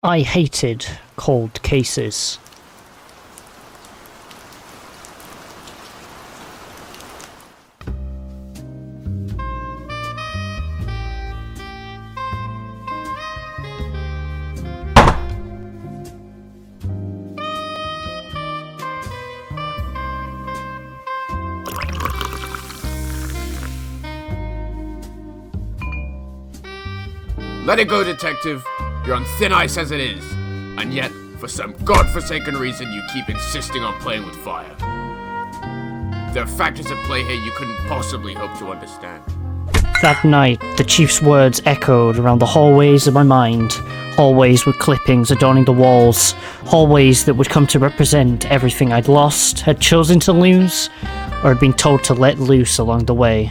I hated cold cases. Let it go, detective. You're on thin ice as it is. And yet, for some godforsaken reason, you keep insisting on playing with fire. There are factors at play here you couldn't possibly hope to understand. That night, the Chief's words echoed around the hallways of my mind. Hallways with clippings adorning the walls. Hallways that would come to represent everything I'd lost, had chosen to lose, or had been told to let loose along the way.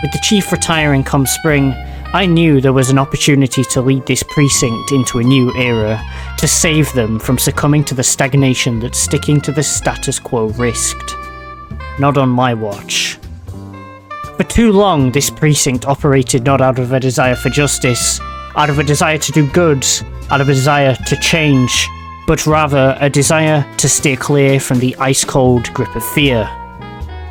With the Chief retiring come spring, I knew there was an opportunity to lead this precinct into a new era, to save them from succumbing to the stagnation that sticking to the status quo risked. Not on my watch. For too long, this precinct operated not out of a desire for justice, out of a desire to do good, out of a desire to change, but rather a desire to steer clear from the ice-cold grip of fear.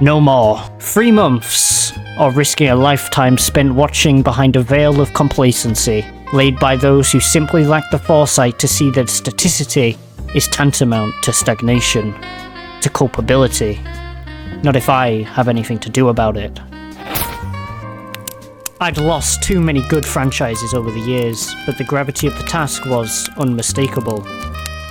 No more. 3 months, or risking a lifetime spent watching behind a veil of complacency, laid by those who simply lack the foresight to see that staticity is tantamount to stagnation, to culpability. Not if I have anything to do about it. I'd lost too many good franchises over the years, but the gravity of the task was unmistakable.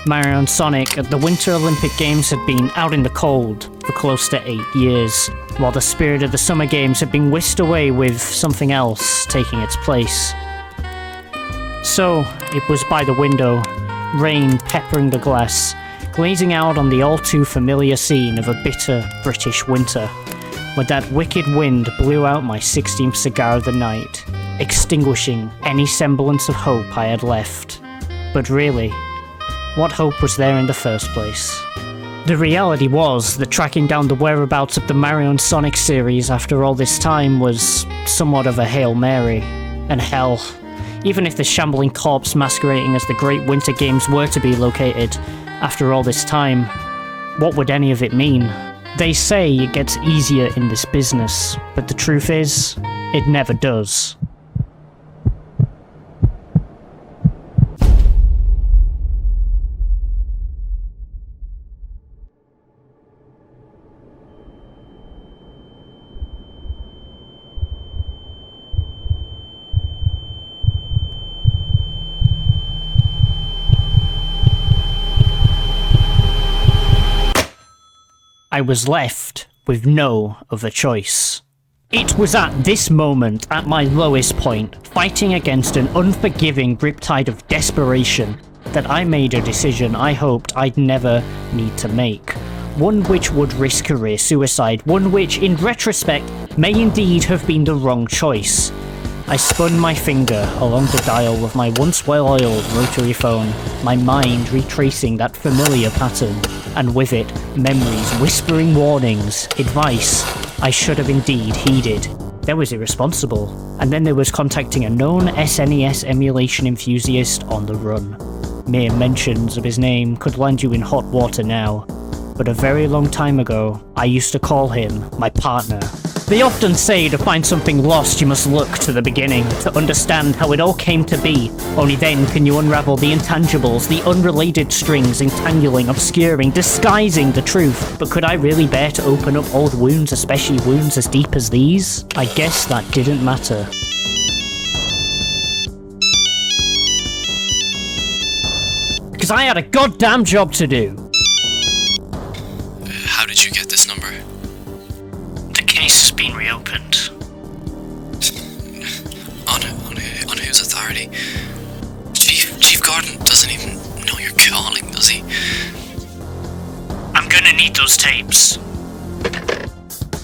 Mario and Sonic at the Winter Olympic Games had been out in the cold for close to 8 years, while the spirit of the Summer Games had been whisked away with something else taking its place. So, it was by the window, rain peppering the glass, glazing out on the all-too-familiar scene of a bitter British winter, when that wicked wind blew out my 16th cigar of the night, extinguishing any semblance of hope I had left. But really, what hope was there in the first place? The reality was that tracking down the whereabouts of the Mario and Sonic series after all this time was somewhat of a Hail Mary. And hell, even if the shambling corpse masquerading as the Great Winter Games were to be located after all this time, what would any of it mean? They say it gets easier in this business, but the truth is, it never does. I was left with no other choice. It was at this moment, at my lowest point, fighting against an unforgiving riptide of desperation, that I made a decision I hoped I'd never need to make. One which would risk career suicide, one which, in retrospect, may indeed have been the wrong choice. I spun my finger along the dial of my once well-oiled rotary phone, my mind retracing that familiar pattern, and with it, memories whispering warnings, advice I should have indeed heeded. There was irresponsible, and then there was contacting a known SNES emulation enthusiast on the run. Mere mentions of his name could land you in hot water now, but a very long time ago, I used to call him my partner. They often say to find something lost you must look to the beginning, to understand how it all came to be. Only then can you unravel the intangibles, the unrelated strings entangling, obscuring, disguising the truth. But could I really bear to open up old wounds, especially wounds as deep as these? I guess that didn't matter. Because I had a goddamn job to do. How did you get this number? The case has been reopened. On whose authority? Chief Gordon doesn't even know you're calling, does he? I'm gonna need those tapes.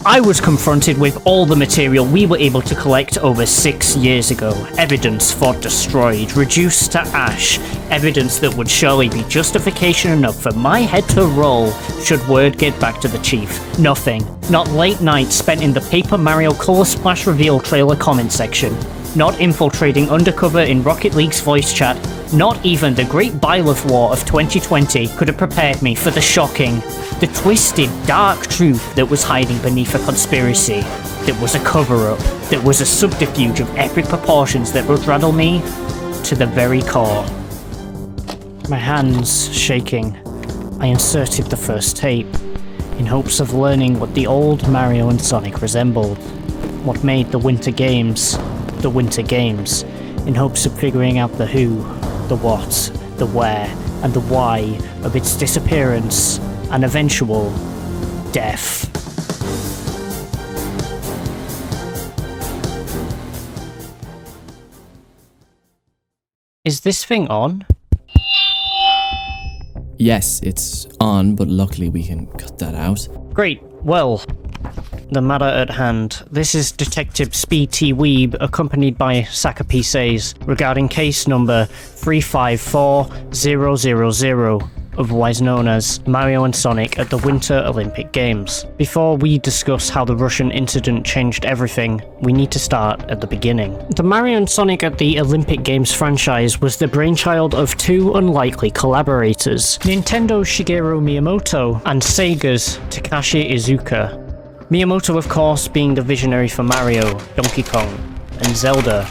I was confronted with all the material we were able to collect over 6 years ago. Evidence thought destroyed, reduced to ash. Evidence that would surely be justification enough for my head to roll should word get back to the chief. Nothing. Not late nights spent in the Paper Mario Color Splash reveal trailer comment section. Not infiltrating undercover in Rocket League's voice chat. Not even the Great Byleth War of 2020 could have prepared me for the shocking, the twisted, dark truth that was hiding beneath a conspiracy, that was a cover-up, that was a subterfuge of epic proportions that would rattle me to the very core. My hands shaking, I inserted the first tape, in hopes of learning what the old Mario and Sonic resembled, what made the Winter Games, in hopes of figuring out the who, the what, the where, and the why of its disappearance and eventual death. Is this thing on? Yes, it's on, but luckily we can cut that out. Great, well, the matter at hand. This is Detective SpeedTheWeeb, accompanied by SakkaSays, regarding case number 354000, otherwise known as Mario and Sonic at the Winter Olympic Games. Before we discuss how the Russian incident changed everything, we need to start at the beginning. The Mario and Sonic at the Olympic Games franchise was the brainchild of two unlikely collaborators, Nintendo's Shigeru Miyamoto and Sega's Takashi Iizuka. Miyamoto, of course, being the visionary for Mario, Donkey Kong, and Zelda,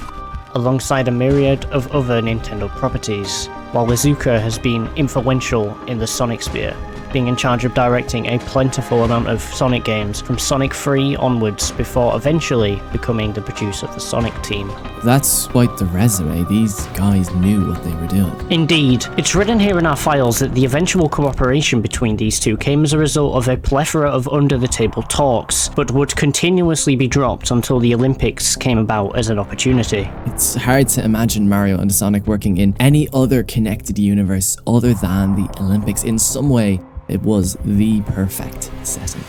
alongside a myriad of other Nintendo properties, while Iizuka has been influential in the Sonic sphere, being in charge of directing a plentiful amount of Sonic games from Sonic 3 onwards before eventually becoming the producer of the Sonic team. That's quite the resume. These guys knew what they were doing. Indeed, it's written here in our files that the eventual cooperation between these two came as a result of a plethora of under-the-table talks, but would continuously be dropped until the Olympics came about as an opportunity. It's hard to imagine Mario and Sonic working in any other connected universe other than the Olympics. In some way, it was the perfect setting.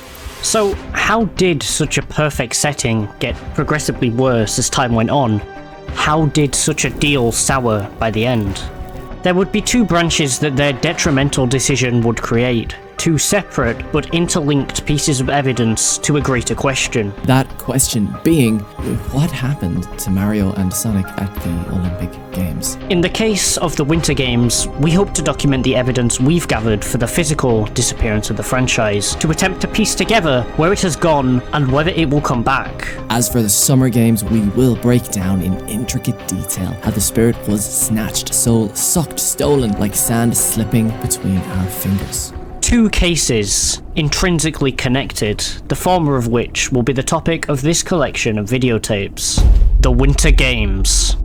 So, how did such a perfect setting get progressively worse as time went on? How did such a deal sour by the end? There would be two branches that their detrimental decision would create. Two separate but interlinked pieces of evidence to a greater question. That question being, what happened to Mario and Sonic at the Olympic Games? In the case of the Winter Games, we hope to document the evidence we've gathered for the physical disappearance of the franchise, to attempt to piece together where it has gone and whether it will come back. As for the Summer Games, we will break down in intricate detail how the spirit was snatched, soul sucked, stolen, like sand slipping between our fingers. Two cases, intrinsically connected, the former of which will be the topic of this collection of videotapes. The Winter Games.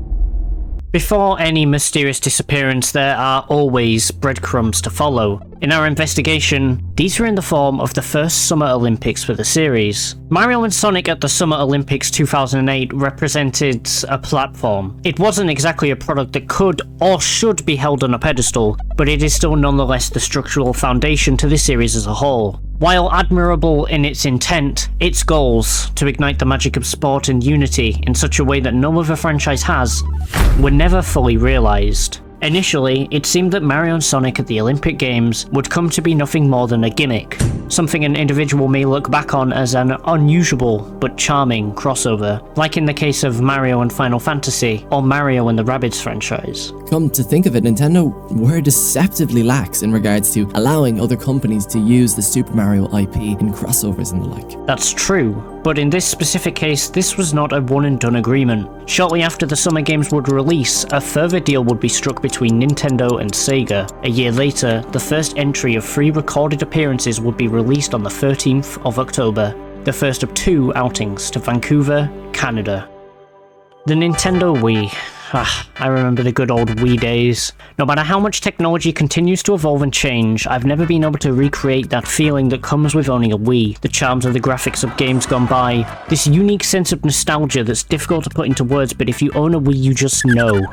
Before any mysterious disappearance, there are always breadcrumbs to follow. In our investigation, these were in the form of the first Summer Olympics for the series. Mario and Sonic at the Summer Olympics 2008 represented a platform. It wasn't exactly a product that could or should be held on a pedestal, but it is still nonetheless the structural foundation to the series as a whole. While admirable in its intent, its goals, to ignite the magic of sport and unity in such a way that no other franchise has, were never fully realised. Initially, it seemed that Mario and Sonic at the Olympic Games would come to be nothing more than a gimmick, something an individual may look back on as an unusual but charming crossover, like in the case of Mario and Final Fantasy, or Mario and the Rabbids franchise. Come to think of it, Nintendo were deceptively lax in regards to allowing other companies to use the Super Mario IP in crossovers and the like. That's true, but in this specific case, this was not a one-and-done agreement. Shortly after the Summer Games would release, a further deal would be struck between Nintendo and Sega. A year later, the first entry of 3 recorded appearances would be released on the 13th of October, the first of 2 outings to Vancouver, Canada. The Nintendo Wii. I remember the good old Wii days. No matter how much technology continues to evolve and change, I've never been able to recreate that feeling that comes with owning a Wii. The charms of the graphics of games gone by. This unique sense of nostalgia that's difficult to put into words, but if you own a Wii, you just know.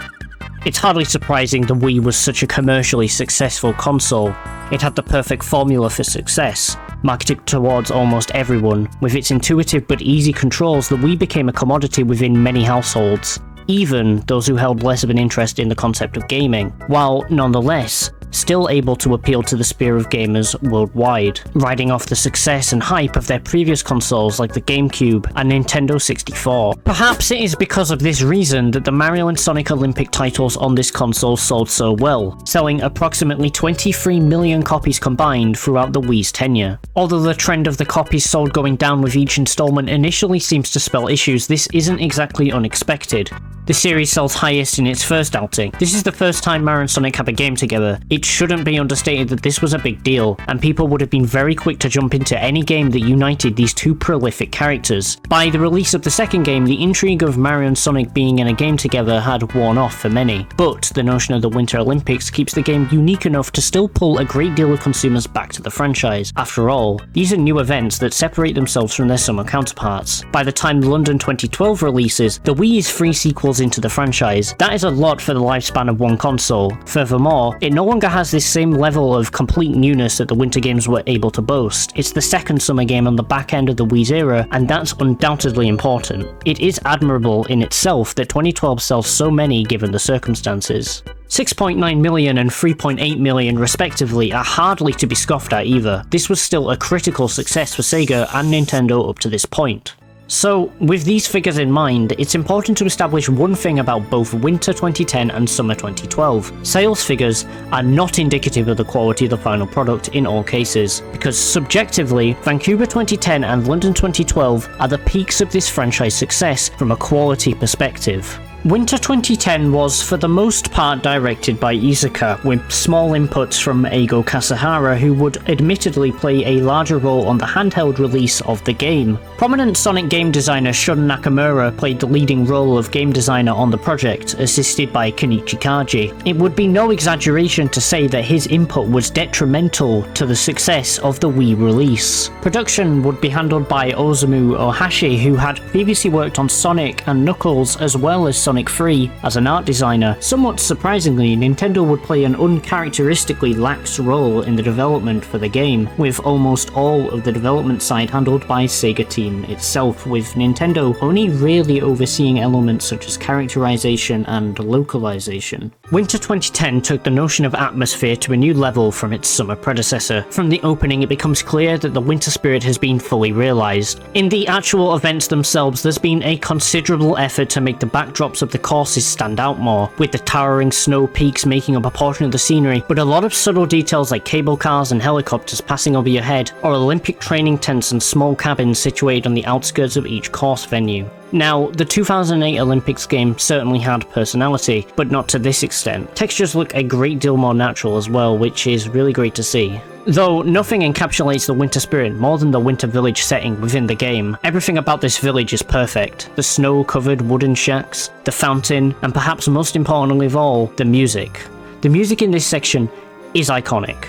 It's hardly surprising the Wii was such a commercially successful console. It had the perfect formula for success. Marketed towards almost everyone, with its intuitive but easy controls, the Wii became a commodity within many households, even those who held less of an interest in the concept of gaming, while nonetheless still able to appeal to the sphere of gamers worldwide, riding off the success and hype of their previous consoles like the GameCube and Nintendo 64. Perhaps it is because of this reason that the Mario and Sonic Olympic titles on this console sold so well, selling approximately 23 million copies combined throughout the Wii's tenure. Although the trend of the copies sold going down with each installment initially seems to spell issues, this isn't exactly unexpected. The series sells highest in its first outing. This is the first time Mario and Sonic have a game together. It shouldn't be understated that this was a big deal, and people would have been very quick to jump into any game that united these two prolific characters. By the release of the second game, the intrigue of Mario and Sonic being in a game together had worn off for many, but the notion of the Winter Olympics keeps the game unique enough to still pull a great deal of consumers back to the franchise. After all, these are new events that separate themselves from their summer counterparts. By the time London 2012 releases, the Wii is 3 sequels into the franchise. That is a lot for the lifespan of one console. Furthermore, it no longer has this same level of complete newness that the winter games were able to boast. It's the second summer game on the back end of the Wii's era, and that's undoubtedly important. It is admirable in itself that 2012 sells so many given the circumstances. 6.9 million and 3.8 million respectively are hardly to be scoffed at either. This was still a critical success for Sega and Nintendo up to this point. So, with these figures in mind, it's important to establish one thing about both Winter 2010 and Summer 2012. Sales figures are not indicative of the quality of the final product in all cases, because subjectively, Vancouver 2010 and London 2012 are the peaks of this franchise success from a quality perspective. Winter 2010 was for the most part directed by Iizuka, with small inputs from Eigo Kasahara, who would admittedly play a larger role on the handheld release of the game. Prominent Sonic game designer Shun Nakamura played the leading role of game designer on the project, assisted by Kenichi Kaji. It would be no exaggeration to say that his input was detrimental to the success of the Wii release. Production would be handled by Osamu Ohashi, who had previously worked on Sonic and Knuckles as well as Sonic 3 as an art designer. Somewhat surprisingly, Nintendo would play an uncharacteristically lax role in the development for the game, with almost all of the development side handled by Sega team itself, with Nintendo only really overseeing elements such as characterization and localization. Winter 2010 took the notion of atmosphere to a new level from its summer predecessor. From the opening, it becomes clear that the winter spirit has been fully realized. In the actual events themselves, there's been a considerable effort to make the backdrops of the courses stand out more, with the towering snow peaks making up a portion of the scenery, but a lot of subtle details like cable cars and helicopters passing over your head, or Olympic training tents and small cabins situated on the outskirts of each course venue. Now, the 2008 Olympics game certainly had personality, but not to this extent. Textures look a great deal more natural as well, which is really great to see. Though nothing encapsulates the winter spirit more than the winter village setting within the game. Everything about this village is perfect. The snow-covered wooden shacks, the fountain, and perhaps most importantly of all, the music. The music in this section is iconic.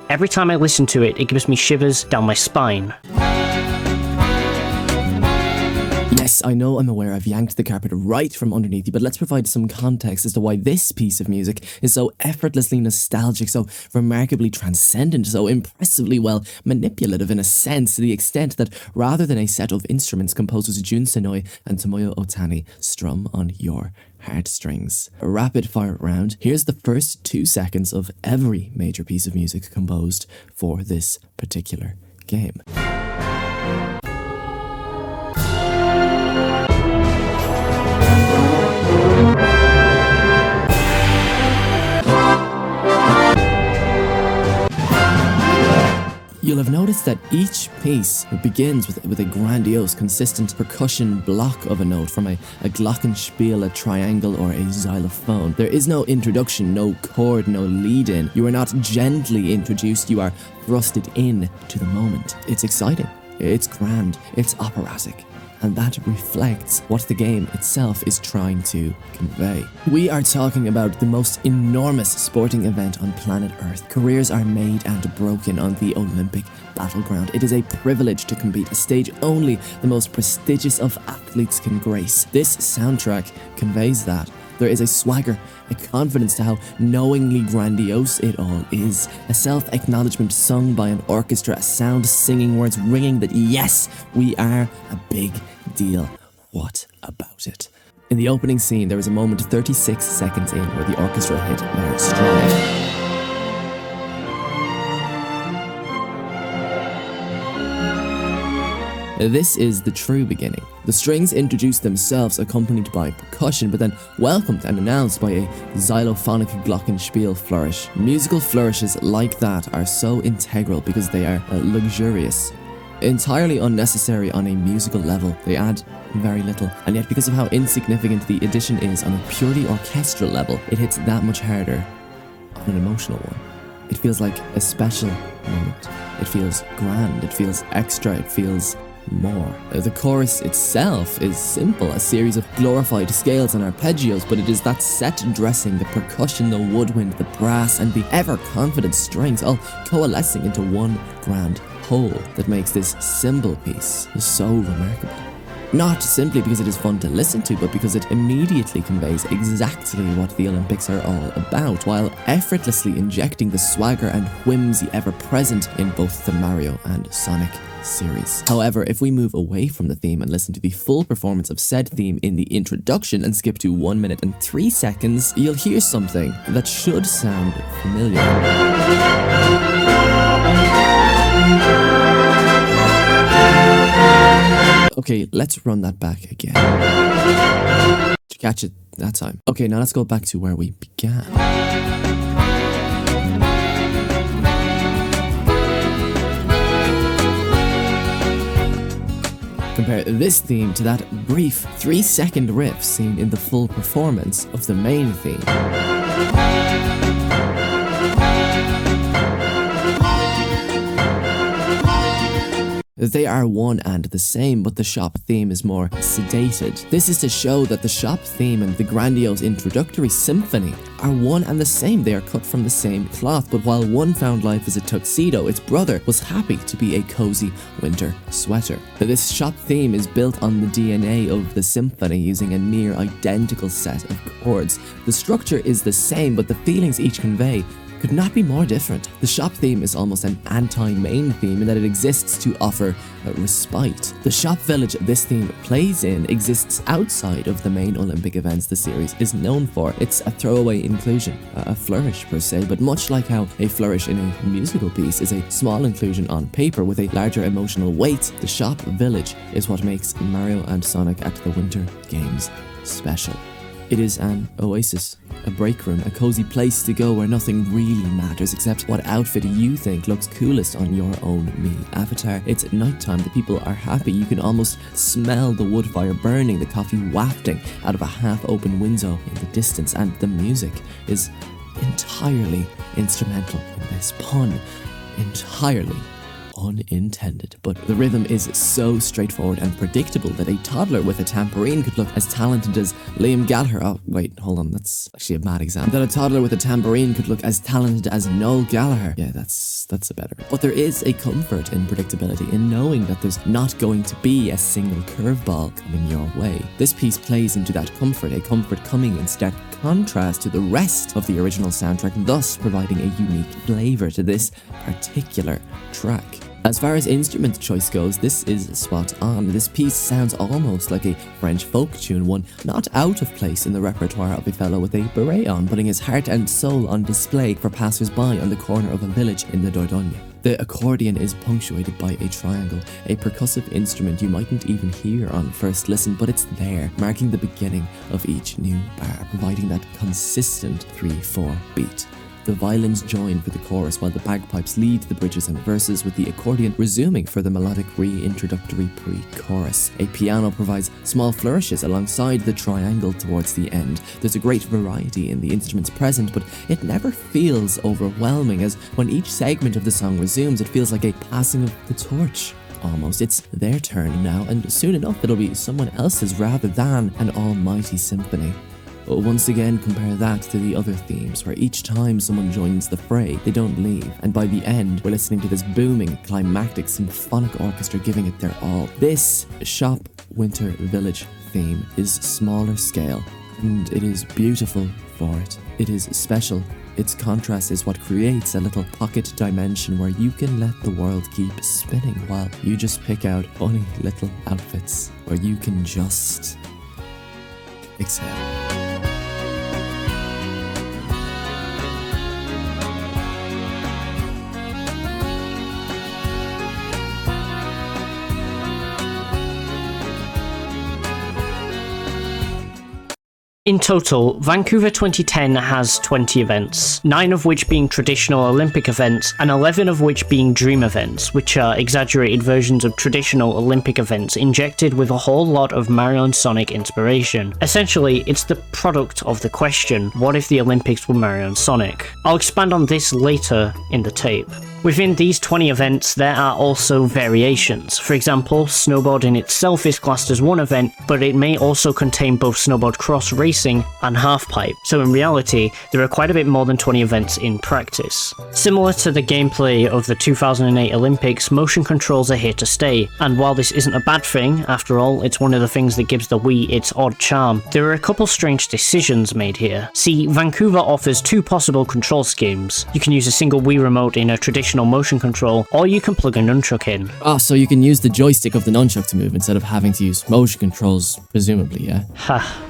Every time I listen to it, it gives me shivers down my spine. Yes, I know I'm aware I've yanked the carpet right from underneath you, but let's provide some context as to why this piece of music is so effortlessly nostalgic, so remarkably transcendent, so impressively well manipulative in a sense, to the extent that rather than a set of instruments, composers Jun Senoi and Tomoyo Otani strum on your heartstrings. A rapid fire round. Here's the first 2 seconds of every major piece of music composed for this particular game. You'll have noticed that each piece begins with a grandiose, consistent percussion block of a note from a glockenspiel, a triangle, or a xylophone. There is no introduction, no chord, no lead-in. You are not gently introduced, you are thrusted in to the moment. It's exciting, it's grand, it's operatic. And that reflects what the game itself is trying to convey. We are talking about the most enormous sporting event on planet Earth. Careers are made and broken on the Olympic battleground. It is a privilege to compete, a stage only the most prestigious of athletes can grace. This soundtrack conveys that. There is a swagger, a confidence to how knowingly grandiose it all is. A self-acknowledgement sung by an orchestra, a sound singing words ringing that yes, we are a big deal. What about it? In the opening scene, there is a moment 36 seconds in where the orchestra hit Mare Stride. This is the true beginning. The strings introduce themselves accompanied by percussion, but then welcomed and announced by a xylophonic glockenspiel flourish. Musical flourishes like that are so integral because they are luxurious. Entirely unnecessary on a musical level, they add very little, and yet because of how insignificant the addition is on a purely orchestral level, it hits that much harder on an emotional one. It feels like a special moment. It feels grand, it feels extra, it feels more. The chorus itself is simple, a series of glorified scales and arpeggios, but it is that set dressing, the percussion, the woodwind, the brass, and the ever-confident strings all coalescing into one grand whole that makes this cymbal piece so remarkable. Not simply because it is fun to listen to, but because it immediately conveys exactly what the Olympics are all about, while effortlessly injecting the swagger and whimsy ever present in both the Mario and Sonic series. However, if we move away from the theme and listen to the full performance of said theme in the introduction and skip to 1 minute and 3 seconds, you'll hear something that should sound familiar. Okay, let's run that back again. Did you catch it that time? Okay, now let's go back to where we began. Compare this theme to that brief 3-second riff seen in the full performance of the main theme. They are one and the same, but the shop theme is more sedated. This is to show that the shop theme and the grandiose introductory symphony are one and the same. They are cut from the same cloth, but while one found life as a tuxedo, its brother was happy to be a cozy winter sweater. This shop theme is built on the DNA of the symphony using a near identical set of chords. The structure is the same, but the feelings each convey could not be more different. The shop theme is almost an anti-main theme in that it exists to offer respite. The shop village this theme plays in exists outside of the main Olympic events the series is known for. It's a throwaway inclusion, a flourish per se, but much like how a flourish in a musical piece is a small inclusion on paper with a larger emotional weight, the shop village is what makes Mario and Sonic at the Winter Games special. It is an oasis, a break room, a cozy place to go where nothing really matters except what outfit you think looks coolest on your own me avatar. It's nighttime, the people are happy, you can almost smell the wood fire burning, the coffee wafting out of a half-open window in the distance, and the music is entirely instrumental in this pun. Entirely unintended, but the rhythm is so straightforward and predictable that a toddler with a tambourine could look as talented as Liam Gallagher. Oh wait, hold on, that's actually a bad example. That a toddler with a tambourine could look as talented as Noel Gallagher. Yeah, that's a better. But there is a comfort in predictability, in knowing that there's not going to be a single curveball coming your way. This piece plays into that comfort, a comfort coming in stark contrast to the rest of the original soundtrack, thus providing a unique flavour to this particular track. As far as instrument choice goes, this is spot on. This piece sounds almost like a French folk tune, one not out of place in the repertoire of a fellow with a beret on, putting his heart and soul on display for passers-by on the corner of a village in the Dordogne. The accordion is punctuated by a triangle, a percussive instrument you mightn't even hear on first listen, but it's there, marking the beginning of each new bar, providing that consistent 3-4 beat. The violins join for the chorus while the bagpipes lead the bridges and verses, with the accordion resuming for the melodic re-introductory pre-chorus. A piano provides small flourishes alongside the triangle towards the end. There's a great variety in the instruments present, but it never feels overwhelming, as when each segment of the song resumes, it feels like a passing of the torch. Almost. It's their turn now, and soon enough it'll be someone else's rather than an almighty symphony. But once again, compare that to the other themes, where each time someone joins the fray, they don't leave, and by the end, we're listening to this booming, climactic symphonic orchestra giving it their all. This Shop Winter Village theme is smaller scale, and it is beautiful for it. It is special. Its contrast is what creates a little pocket dimension where you can let the world keep spinning while you just pick out funny little outfits, where you can just exhale. In total, Vancouver 2010 has 20 events, 9 of which being traditional Olympic events, and 11 of which being dream events, which are exaggerated versions of traditional Olympic events injected with a whole lot of Mario and Sonic inspiration. Essentially, it's the product of the question, what if the Olympics were Mario and Sonic? I'll expand on this later in the tape. Within these 20 events, there are also variations. For example, snowboarding itself is classed as one event, but it may also contain both snowboard cross racing and halfpipe, so in reality, there are quite a bit more than 20 events in practice. Similar to the gameplay of the 2008 Olympics, motion controls are here to stay, and while this isn't a bad thing, after all, it's one of the things that gives the Wii its odd charm, there are a couple strange decisions made here. See, Vancouver offers 2 possible control schemes. You can use a single Wii remote in a traditional motion control, or you can plug a nunchuck in. Ah, so you can use the joystick of the nunchuck to move instead of having to use motion controls, presumably, yeah?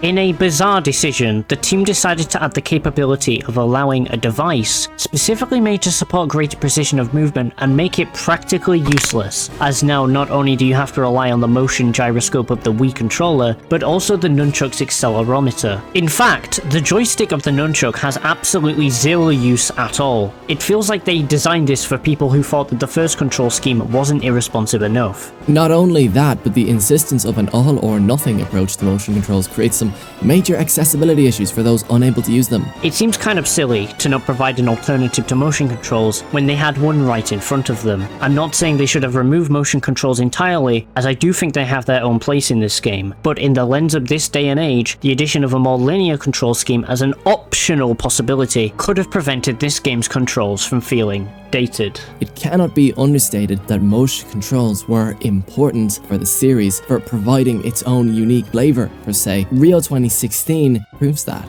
In a bizarre decision, the team decided to add the capability of allowing a device specifically made to support greater precision of movement and make it practically useless, as now not only do you have to rely on the motion gyroscope of the Wii controller, but also the nunchuck's accelerometer. In fact, the joystick of the nunchuck has absolutely zero use at all. It feels like they designed this for people who thought that the first control scheme wasn't irresponsive enough. Not only that, but the insistence of an all or nothing approach to motion controls creates some major accessibility issues for those unable to use them. It seems kind of silly to not provide an alternative to motion controls when they had one right in front of them. I'm not saying they should have removed motion controls entirely, as I do think they have their own place in this game, but in the lens of this day and age, the addition of a more linear control scheme as an optional possibility could have prevented this game's controls from feeling dated. It cannot be understated that motion controls were important for the series for providing its own unique flavor, per se. Rio 2016 proves that.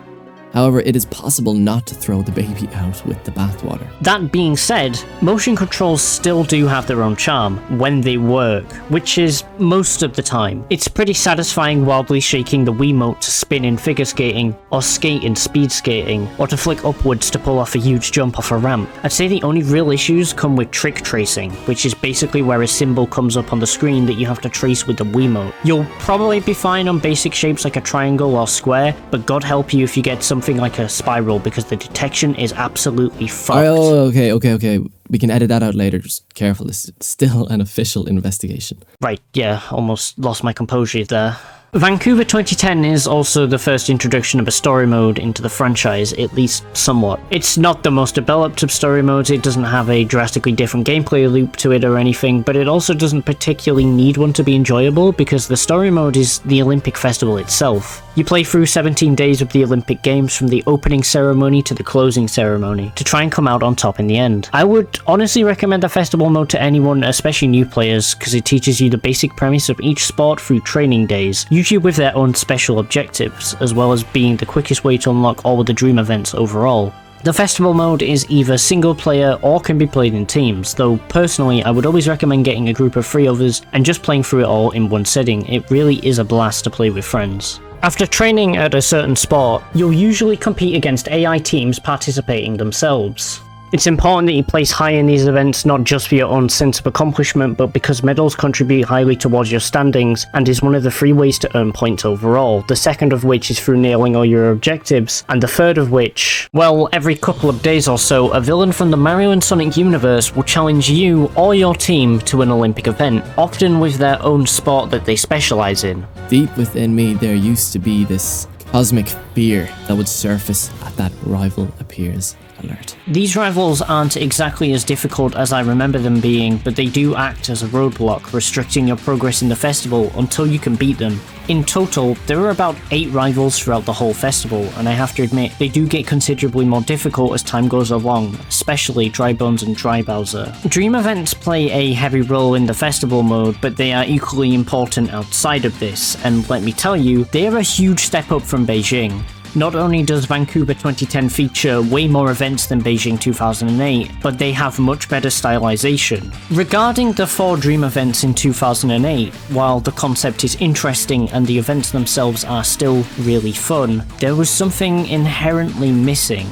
However, it is possible not to throw the baby out with the bathwater. That being said, motion controls still do have their own charm when they work, which is most of the time. It's pretty satisfying wildly shaking the Wiimote to spin in figure skating, or skate in speed skating, or to flick upwards to pull off a huge jump off a ramp. I'd say the only real issues come with trick tracing, which is basically where a symbol comes up on the screen that you have to trace with the Wiimote. You'll probably be fine on basic shapes like a triangle or square, but God help you if you get something like a spiral, because the detection is absolutely fucked. Oh, okay. We can edit that out later, just careful, this is still an official investigation. Right, yeah, almost lost my composure there. Vancouver 2010 is also the first introduction of a story mode into the franchise, at least somewhat. It's not the most developed of story modes, it doesn't have a drastically different gameplay loop to it or anything, but it also doesn't particularly need one to be enjoyable because the story mode is the Olympic festival itself. You play through 17 days of the Olympic Games from the opening ceremony to the closing ceremony, to try and come out on top in the end. I would honestly recommend the festival mode to anyone, especially new players, because it teaches you the basic premise of each sport through training days, usually with their own special objectives, as well as being the quickest way to unlock all of the dream events overall. The festival mode is either single player or can be played in teams, though personally I would always recommend getting a group of 3 others and just playing through it all in one sitting. It really is a blast to play with friends. After training at a certain sport, you'll usually compete against AI teams participating themselves. It's important that you place high in these events not just for your own sense of accomplishment, but because medals contribute highly towards your standings and is one of the 3 ways to earn points overall, the second of which is through nailing all your objectives, and the third of which, well, every couple of days or so, a villain from the Mario and Sonic universe will challenge you or your team to an Olympic event, often with their own sport that they specialize in. Deep within me, there used to be this cosmic fear that would surface at that rival appears alert. These rivals aren't exactly as difficult as I remember them being, but they do act as a roadblock, restricting your progress in the festival until you can beat them. In total, there are about 8 rivals throughout the whole festival, and I have to admit, they do get considerably more difficult as time goes along, especially Dry Bones and Dry Bowser. Dream events play a heavy role in the festival mode, but they are equally important outside of this, and let me tell you, they are a huge step up from Beijing. Not only does Vancouver 2010 feature way more events than Beijing 2008, but they have much better stylization. Regarding the 4 dream events in 2008, while the concept is interesting and the events themselves are still really fun, there was something inherently missing.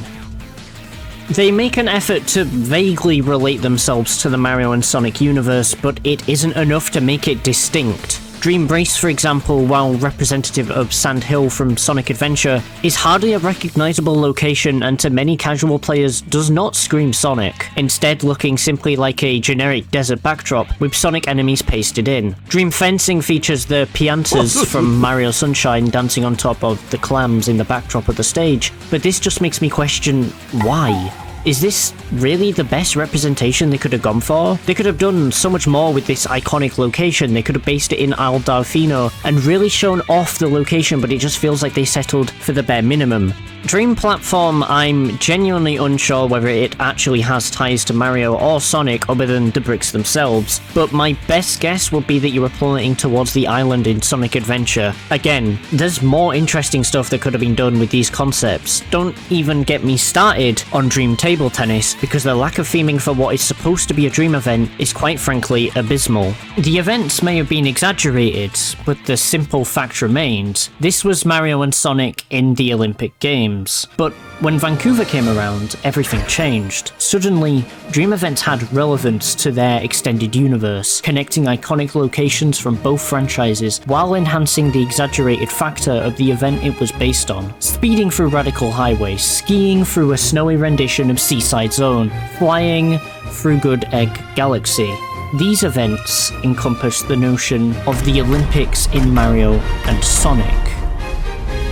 They make an effort to vaguely relate themselves to the Mario and Sonic universe, but it isn't enough to make it distinct. Dream Race, for example, while representative of Sand Hill from Sonic Adventure, is hardly a recognizable location and to many casual players does not scream Sonic, instead looking simply like a generic desert backdrop with Sonic enemies pasted in. Dream Fencing features the Piantas from Mario Sunshine dancing on top of the clams in the backdrop of the stage, but this just makes me question why. Is this really the best representation they could have gone for? They could have done so much more with this iconic location. They could have based it in Isle Delfino and really shown off the location, but it just feels like they settled for the bare minimum. Dream Platform, I'm genuinely unsure whether it actually has ties to Mario or Sonic other than the bricks themselves, but my best guess would be that you were plummeting towards the island in Sonic Adventure. Again, there's more interesting stuff that could have been done with these concepts. Don't even get me started on Dream Table Tennis, because the lack of theming for what is supposed to be a Dream event is quite frankly abysmal. The events may have been exaggerated, but the simple fact remains, this was Mario and Sonic in the Olympic Games. But when Vancouver came around, everything changed. Suddenly, Dream events had relevance to their extended universe, connecting iconic locations from both franchises while enhancing the exaggerated factor of the event it was based on. Speeding through radical highways, skiing through a snowy rendition of Seaside Zone, flying through Good Egg Galaxy. These events encompass the notion of the Olympics in Mario and Sonic.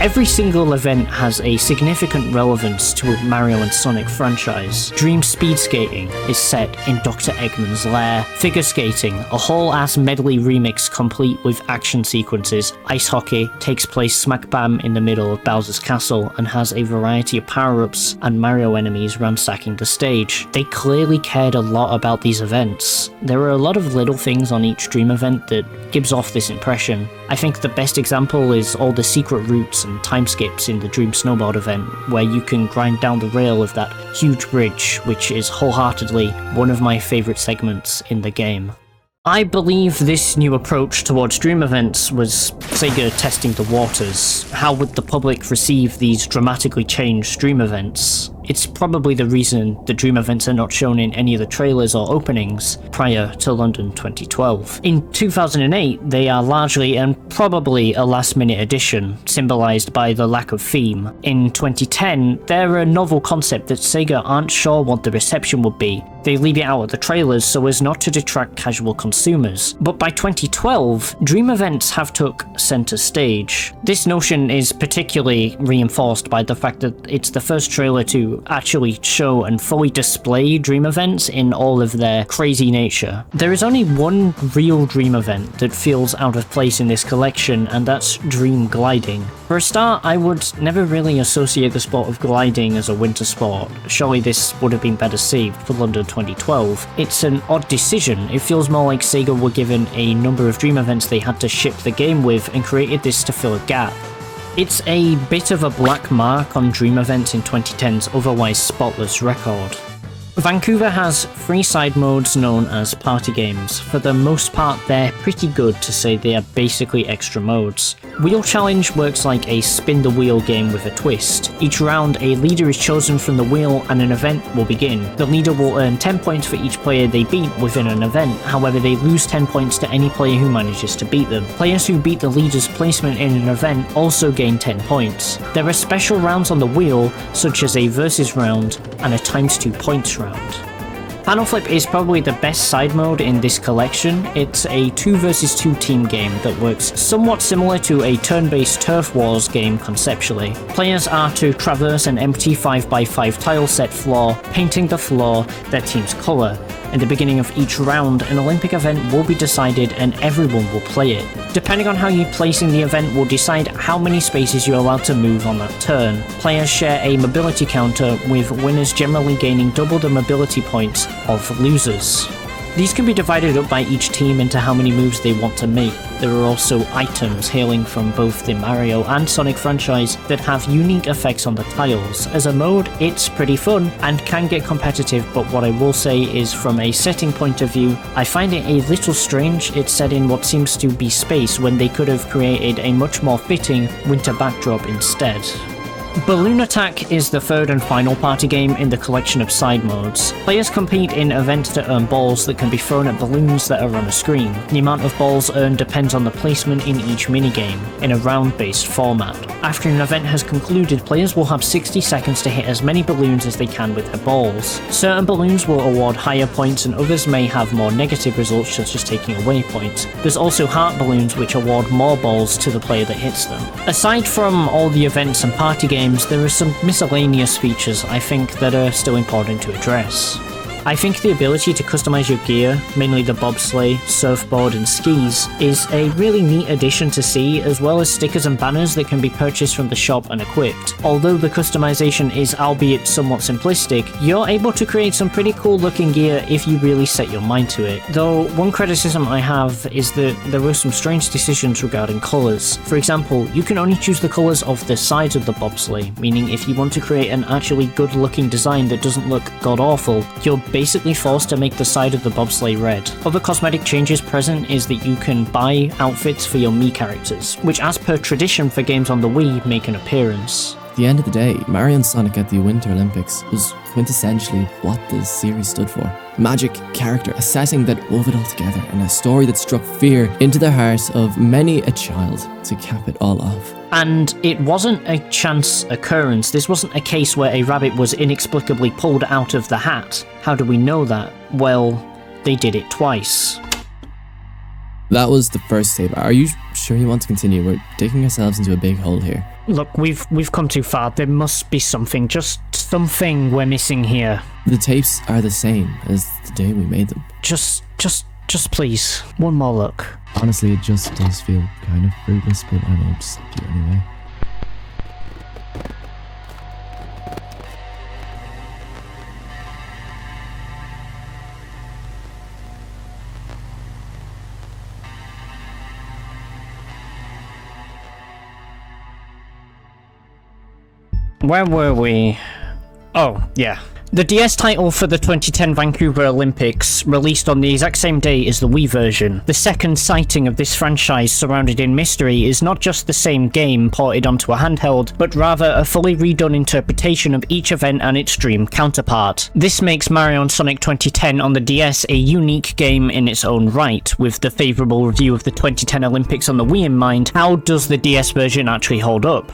Every single event has a significant relevance to a Mario and Sonic franchise. Dream Speed Skating is set in Dr. Eggman's lair. Figure Skating, a whole-ass medley remix complete with action sequences. Ice Hockey takes place smack bam in the middle of Bowser's Castle and has a variety of power-ups and Mario enemies ransacking the stage. They clearly cared a lot about these events. There are a lot of little things on each Dream event that gives off this impression. I think the best example is all the secret routes and time skips in the Dream Snowboard event, where you can grind down the rail of that huge bridge, which is wholeheartedly one of my favourite segments in the game. I believe this new approach towards Dream events was Sega testing the waters. How would the public receive these dramatically changed Dream events? It's probably the reason the Dream events are not shown in any of the trailers or openings prior to London 2012. In 2008, they are largely and probably a last-minute addition, symbolised by the lack of theme. In 2010, they're a novel concept that Sega aren't sure what the reception would be. They leave it out of the trailers so as not to detract casual consumers. But by 2012, Dream events have took centre stage. This notion is particularly reinforced by the fact that it's the first trailer to actually show and fully display Dream events in all of their crazy nature. There is only one real Dream event that feels out of place in this collection, and that's Dream Gliding. For a start, I would never really associate the sport of gliding as a winter sport. Surely this would have been better saved for London 2012. It's an odd decision. It feels more like Sega were given a number of Dream events they had to ship the game with and created this to fill a gap. It's a bit of a black mark on Dream events in 2010's otherwise spotless record. Vancouver has 3 side modes known as party games. For the most part, they're pretty good to say they are basically extra modes. Wheel Challenge works like a spin the wheel game with a twist. Each round, a leader is chosen from the wheel and an event will begin. The leader will earn 10 points for each player they beat within an event, however they lose 10 points to any player who manages to beat them. Players who beat the leader's placement in an event also gain 10 points. There are special rounds on the wheel, such as a versus round and a ×2 points round. Panel Flip is probably the best side mode in this collection. It's a 2 versus 2 team game that works somewhat similar to a turn-based Turf Wars game conceptually. Players are to traverse an empty 5x5 tile set floor, painting the floor their team's colour. At the beginning of each round, an Olympic event will be decided and everyone will play it. Depending on how you place in the event will decide how many spaces you're allowed to move on that turn. Players share a mobility counter, with winners generally gaining double the mobility points of losers. These can be divided up by each team into how many moves they want to make. There are also items hailing from both the Mario and Sonic franchise that have unique effects on the tiles. As a mode, it's pretty fun and can get competitive, but what I will say is from a setting point of view, I find it a little strange it's set in what seems to be space when they could have created a much more fitting winter backdrop instead. Balloon Attack is the third and final party game in the collection of side modes. Players compete in events to earn balls that can be thrown at balloons that are on a screen. The amount of balls earned depends on the placement in each minigame, in a round-based format. After an event has concluded, players will have 60 seconds to hit as many balloons as they can with their balls. Certain balloons will award higher points and others may have more negative results, such as taking away points. There's also heart balloons which award more balls to the player that hits them. Aside from all the events and party games, there are some miscellaneous features I think that are still important to address. I think the ability to customize your gear, mainly the bobsleigh, surfboard and skis, is a really neat addition to see, as well as stickers and banners that can be purchased from the shop and equipped. Although the customization is albeit somewhat simplistic, you're able to create some pretty cool looking gear if you really set your mind to it. Though one criticism I have is that there were some strange decisions regarding colours. For example, you can only choose the colours of the sides of the bobsleigh, meaning if you want to create an actually good looking design that doesn't look god awful, you're basically forced to make the side of the bobsleigh red. Other cosmetic changes present is that you can buy outfits for your Mii characters, which as per tradition for games on the Wii make an appearance. At the end of the day, Mario and Sonic at the Winter Olympics was quintessentially what the series stood for. Magic, character, a setting that wove it all together, and a story that struck fear into the heart of many a child to cap it all off. And it wasn't a chance occurrence. This wasn't a case where a rabbit was inexplicably pulled out of the hat. How do we know that? Well, they did it twice. That was the first tape. Are you sure you want to continue? We're digging ourselves into a big hole here. Look, we've come too far. There must be something, just something we're missing here. The tapes are the same as the day we made them. Just please, one more look. Honestly, it just does feel kind of fruitless, but I will just do it anyway. Where were we? Oh, yeah. The DS title for the 2010 Vancouver Olympics released on the exact same day as the Wii version. The second sighting of this franchise surrounded in mystery is not just the same game ported onto a handheld, but rather a fully redone interpretation of each event and its dream counterpart. This makes Mario and Sonic 2010 on the DS a unique game in its own right. With the favourable review of the 2010 Olympics on the Wii in mind, how does the DS version actually hold up?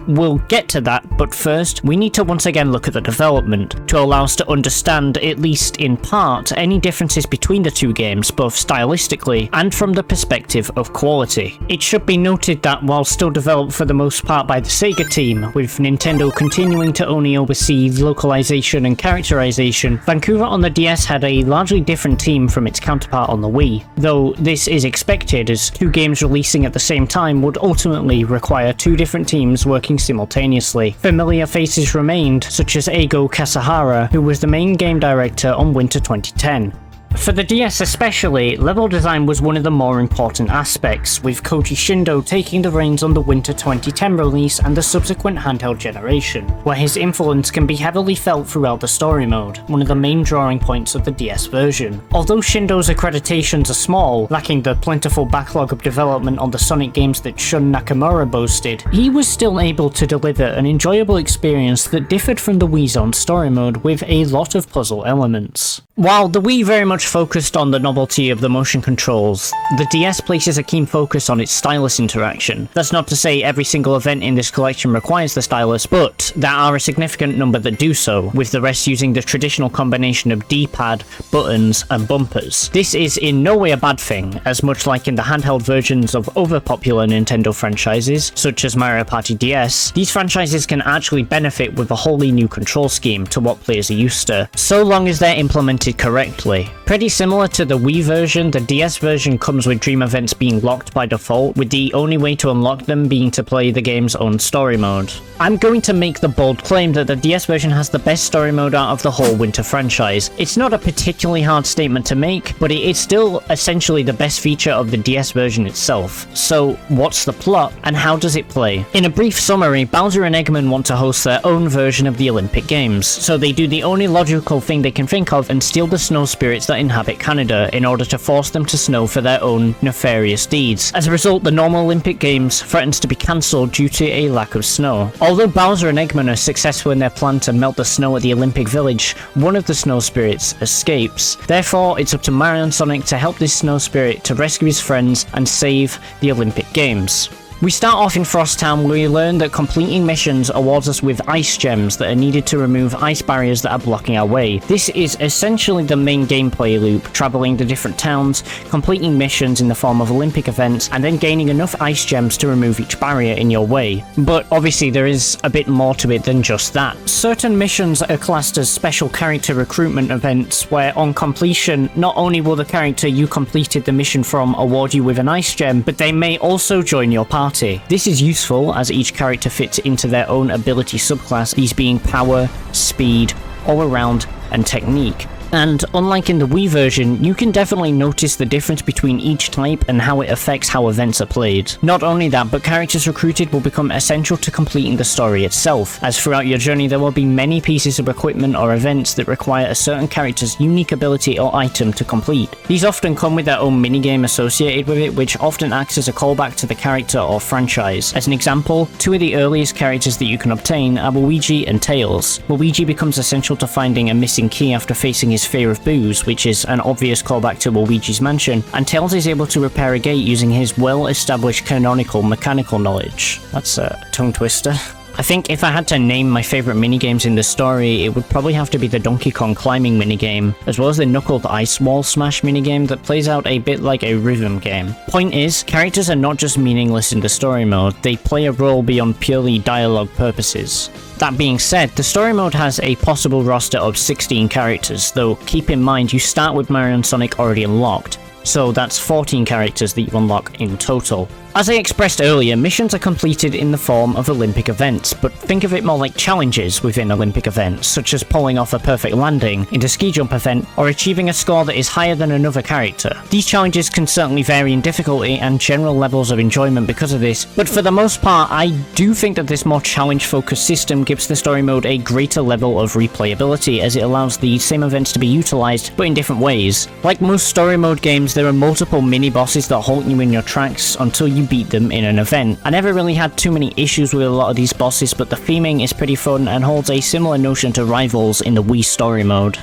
We'll get to that, but first, we need to once again look at the development, to allow us to understand, at least in part, any differences between the two games, both stylistically and from the perspective of quality. It should be noted that while still developed for the most part by the Sega team, with Nintendo continuing to only oversee localization and characterization, Vancouver on the DS had a largely different team from its counterpart on the Wii, though this is expected as two games releasing at the same time would ultimately require two different teams working simultaneously. Familiar faces remained, such as Eigo Kasahara, who was the main game director on Winter 2010. For the DS especially, level design was one of the more important aspects, with Koji Shindo taking the reins on the Winter 2010 release and the subsequent handheld generation, where his influence can be heavily felt throughout the story mode, one of the main drawing points of the DS version. Although Shindo's accreditations are small, lacking the plentiful backlog of development on the Sonic games that Shun Nakamura boasted, he was still able to deliver an enjoyable experience that differed from the Wii's own story mode with a lot of puzzle elements. While the Wii very much focused on the novelty of the motion controls, the DS places a keen focus on its stylus interaction. That's not to say every single event in this collection requires the stylus, but there are a significant number that do so, with the rest using the traditional combination of D-pad, buttons, and bumpers. This is in no way a bad thing, as much like in the handheld versions of other popular Nintendo franchises, such as Mario Party DS, these franchises can actually benefit with a wholly new control scheme to what players are used to, so long as they're implemented correctly. Pretty similar to the Wii version, the DS version comes with dream events being locked by default, with the only way to unlock them being to play the game's own story mode. I'm going to make the bold claim that the DS version has the best story mode out of the whole Winter franchise. It's not a particularly hard statement to make, but it's still essentially the best feature of the DS version itself. So what's the plot, and how does it play? In a brief summary, Bowser and Eggman want to host their own version of the Olympic Games, so they do the only logical thing they can think of and steal the snow spirits that inhabit inhabit Canada in order to force them to snow for their own nefarious deeds. As a result, the normal Olympic Games threatens to be cancelled due to a lack of snow. Although Bowser and Eggman are successful in their plan to melt the snow at the Olympic Village, one of the snow spirits escapes. Therefore, it's up to Mario and Sonic to help this snow spirit to rescue his friends and save the Olympic Games. We start off in Frost Town, where we learn that completing missions awards us with ice gems that are needed to remove ice barriers that are blocking our way. This is essentially the main gameplay loop, travelling to different towns, completing missions in the form of Olympic events, and then gaining enough ice gems to remove each barrier in your way. But obviously there is a bit more to it than just that. Certain missions are classed as special character recruitment events, where on completion, not only will the character you completed the mission from award you with an ice gem, but they may also join your party. This is useful as each character fits into their own ability subclass, these being power, speed, all around, and technique. And unlike in the Wii version, you can definitely notice the difference between each type and how it affects how events are played. Not only that, but characters recruited will become essential to completing the story itself, as throughout your journey there will be many pieces of equipment or events that require a certain character's unique ability or item to complete. These often come with their own minigame associated with it, which often acts as a callback to the character or franchise. As an example, two of the earliest characters that you can obtain are Luigi and Tails. Luigi becomes essential to finding a missing key after facing his fear of booze, which is an obvious callback to Luigi's Mansion, and Tails is able to repair a gate using his well-established canonical mechanical knowledge. That's a tongue twister. I think if I had to name my favourite minigames in the story, it would probably have to be the Donkey Kong climbing minigame, as well as the Knuckled Ice Wall Smash minigame that plays out a bit like a rhythm game. Point is, characters are not just meaningless in the story mode, they play a role beyond purely dialogue purposes. That being said, the story mode has a possible roster of 16 characters, though keep in mind you start with Mario and Sonic already unlocked, so that's 14 characters that you unlock in total. As I expressed earlier, missions are completed in the form of Olympic events, but think of it more like challenges within Olympic events, such as pulling off a perfect landing in the ski jump event, or achieving a score that is higher than another character. These challenges can certainly vary in difficulty and general levels of enjoyment because of this, but for the most part, I do think that this more challenge-focused system gives the story mode a greater level of replayability, as it allows the same events to be utilised, but in different ways. Like most story mode games, there are multiple mini-bosses that halt you in your tracks until you beat them in an event. I never really had too many issues with a lot of these bosses, but the theming is pretty fun and holds a similar notion to Rivals in the Wii story mode.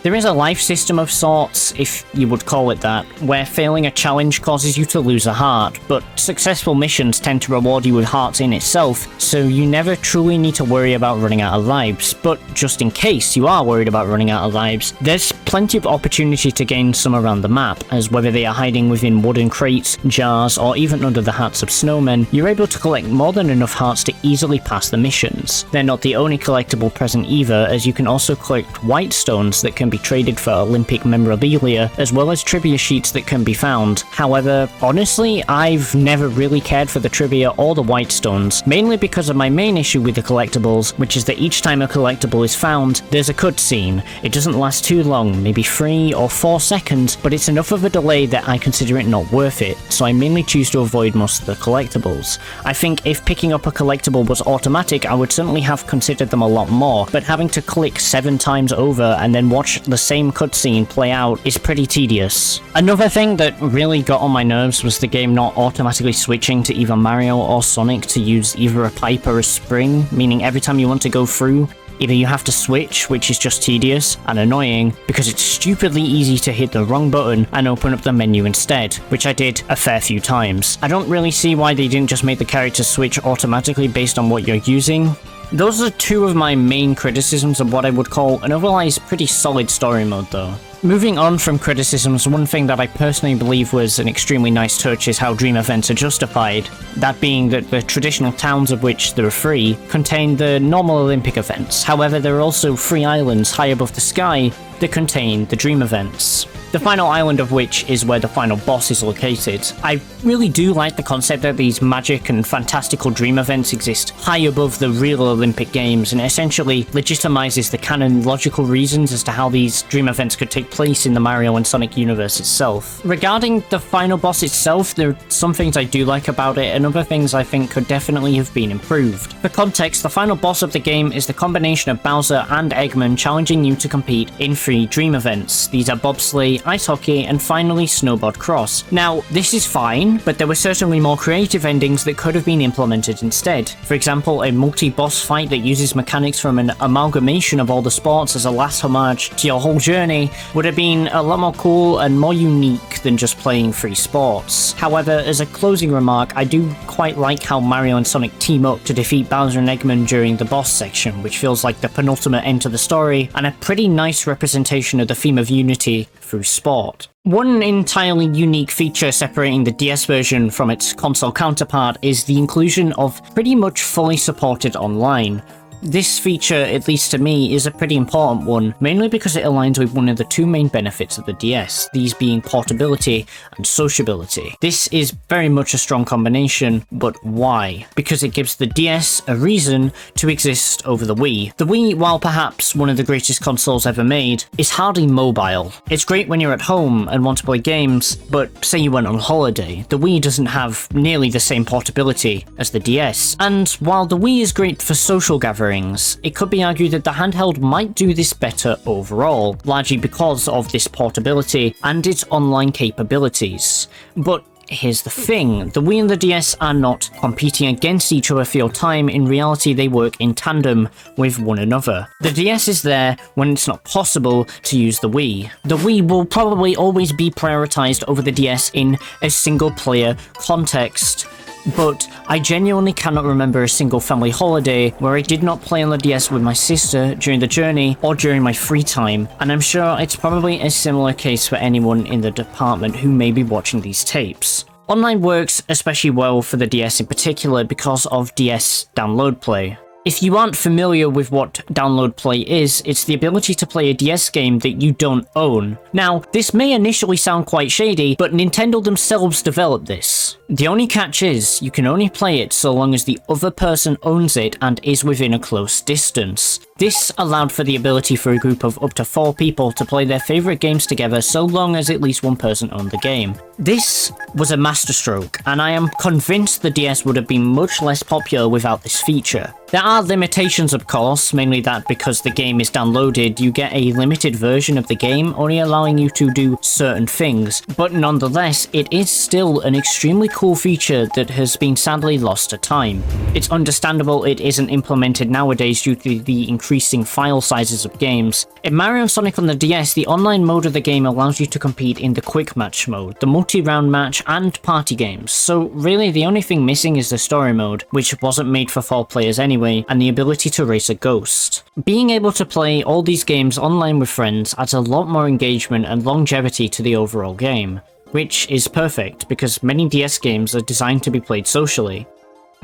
There is a life system of sorts, if you would call it that, where failing a challenge causes you to lose a heart, but successful missions tend to reward you with hearts in itself, so you never truly need to worry about running out of lives. But just in case you are worried about running out of lives, there's plenty of opportunity to gain some around the map, as whether they are hiding within wooden crates, jars, or even under the hats of snowmen, you're able to collect more than enough hearts to easily pass the missions. They're not the only collectible present either, as you can also collect white stones that can be traded for Olympic memorabilia, as well as trivia sheets that can be found. However, honestly, I've never really cared for the trivia or the white stones, mainly because of my main issue with the collectibles, which is that each time a collectible is found, there's a cutscene. It doesn't last too long, maybe 3 or 4 seconds, but it's enough of a delay that I consider it not worth it, so I mainly choose to avoid most of the collectibles. I think if picking up a collectible was automatic, I would certainly have considered them a lot more, but having to click 7 times over and then watch the same cutscene play out is pretty tedious. Another thing that really got on my nerves was the game not automatically switching to either Mario or Sonic to use either a pipe or a spring, meaning every time you want to go through, either you have to switch, which is just tedious and annoying, because it's stupidly easy to hit the wrong button and open up the menu instead, which I did a fair few times. I don't really see why they didn't just make the characters switch automatically based on what you're using. Those are 2 of my main criticisms of what I would call an otherwise pretty solid story mode though. Moving on from criticisms, one thing that I personally believe was an extremely nice touch is how dream events are justified. That being that the traditional towns, of which there are 3, contain the normal Olympic events. However, there are also 3 islands high above the sky that contain the dream events. The final island of which is where the final boss is located. I really do like the concept that these magic and fantastical dream events exist high above the real Olympic Games, and essentially legitimizes the canon logical reasons as to how these dream events could take place in the Mario and Sonic universe itself. Regarding the final boss itself, there are some things I do like about it, and other things I think could definitely have been improved. For context, the final boss of the game is the combination of Bowser and Eggman challenging you to compete in 3 dream events. These are bobsleigh, ice hockey, and finally snowboard cross. Now, this is fine, but there were certainly more creative endings that could have been implemented instead. For example, a multi-boss fight that uses mechanics from an amalgamation of all the sports as a last homage to your whole journey would have been a lot more cool and more unique than just playing 3 sports. However, as a closing remark, I do quite like how Mario and Sonic team up to defeat Bowser and Eggman during the boss section, which feels like the penultimate end to the story and a pretty nice representation of the theme of unity through sport. One entirely unique feature separating the DS version from its console counterpart is the inclusion of pretty much fully supported online. This feature, at least to me, is a pretty important one, mainly because it aligns with one of the 2 main benefits of the DS, these being portability and sociability. This is very much a strong combination, but why? Because it gives the DS a reason to exist over the Wii. The Wii, while perhaps one of the greatest consoles ever made, is hardly mobile. It's great when you're at home and want to play games, but say you went on holiday, the Wii doesn't have nearly the same portability as the DS. And while the Wii is great for social gatherings, it could be argued that the handheld might do this better overall, largely because of this portability and its online capabilities. But here's the thing, the Wii and the DS are not competing against each other for your time. In reality, they work in tandem with one another. The DS is there when it's not possible to use the Wii. The Wii will probably always be prioritized over the DS in a single player context, but I genuinely cannot remember a single family holiday where I did not play on the DS with my sister during the journey or during my free time, and I'm sure it's probably a similar case for anyone in the department who may be watching these tapes. Online works especially well for the DS in particular because of DS download play. If you aren't familiar with what download play is, it's the ability to play a DS game that you don't own. Now, this may initially sound quite shady, but Nintendo themselves developed this. The only catch is, you can only play it so long as the other person owns it and is within a close distance. This allowed for the ability for a group of up to 4 people to play their favourite games together so long as at least one person owned the game. This was a masterstroke, and I am convinced the DS would have been much less popular without this feature. There are limitations, of course, mainly that because the game is downloaded, you get a limited version of the game, only allowing you to do certain things, but nonetheless, it is still an extremely cool feature that has been sadly lost to time. It's understandable it isn't implemented nowadays due to the increasing file sizes of games. In Mario and Sonic on the DS, the online mode of the game allows you to compete in the quick match mode, the multi-round match, and party games, so really the only thing missing is the story mode, which wasn't made for 4 players anyway, and the ability to race a ghost. Being able to play all these games online with friends adds a lot more engagement and longevity to the overall game, which is perfect because many DS games are designed to be played socially.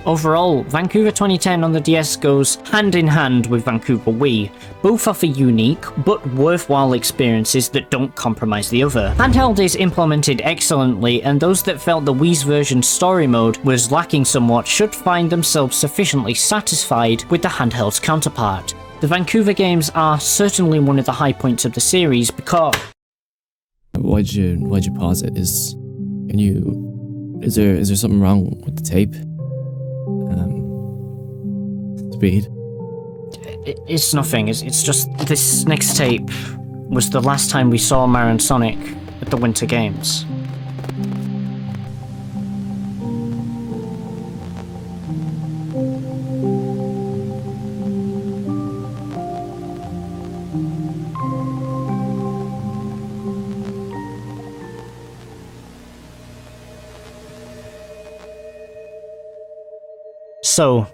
Overall, Vancouver 2010 on the DS goes hand in hand with Vancouver Wii. Both offer unique, but worthwhile experiences that don't compromise the other. Handheld is implemented excellently, and those that felt the Wii's version story mode was lacking somewhat should find themselves sufficiently satisfied with the handheld's counterpart. The Vancouver games are certainly one of the high points of the series because... Why'd you pause it? Is there something wrong with the tape? Speed? It's nothing, it's just this next tape was the last time we saw Mario and Sonic at the Winter Games. So,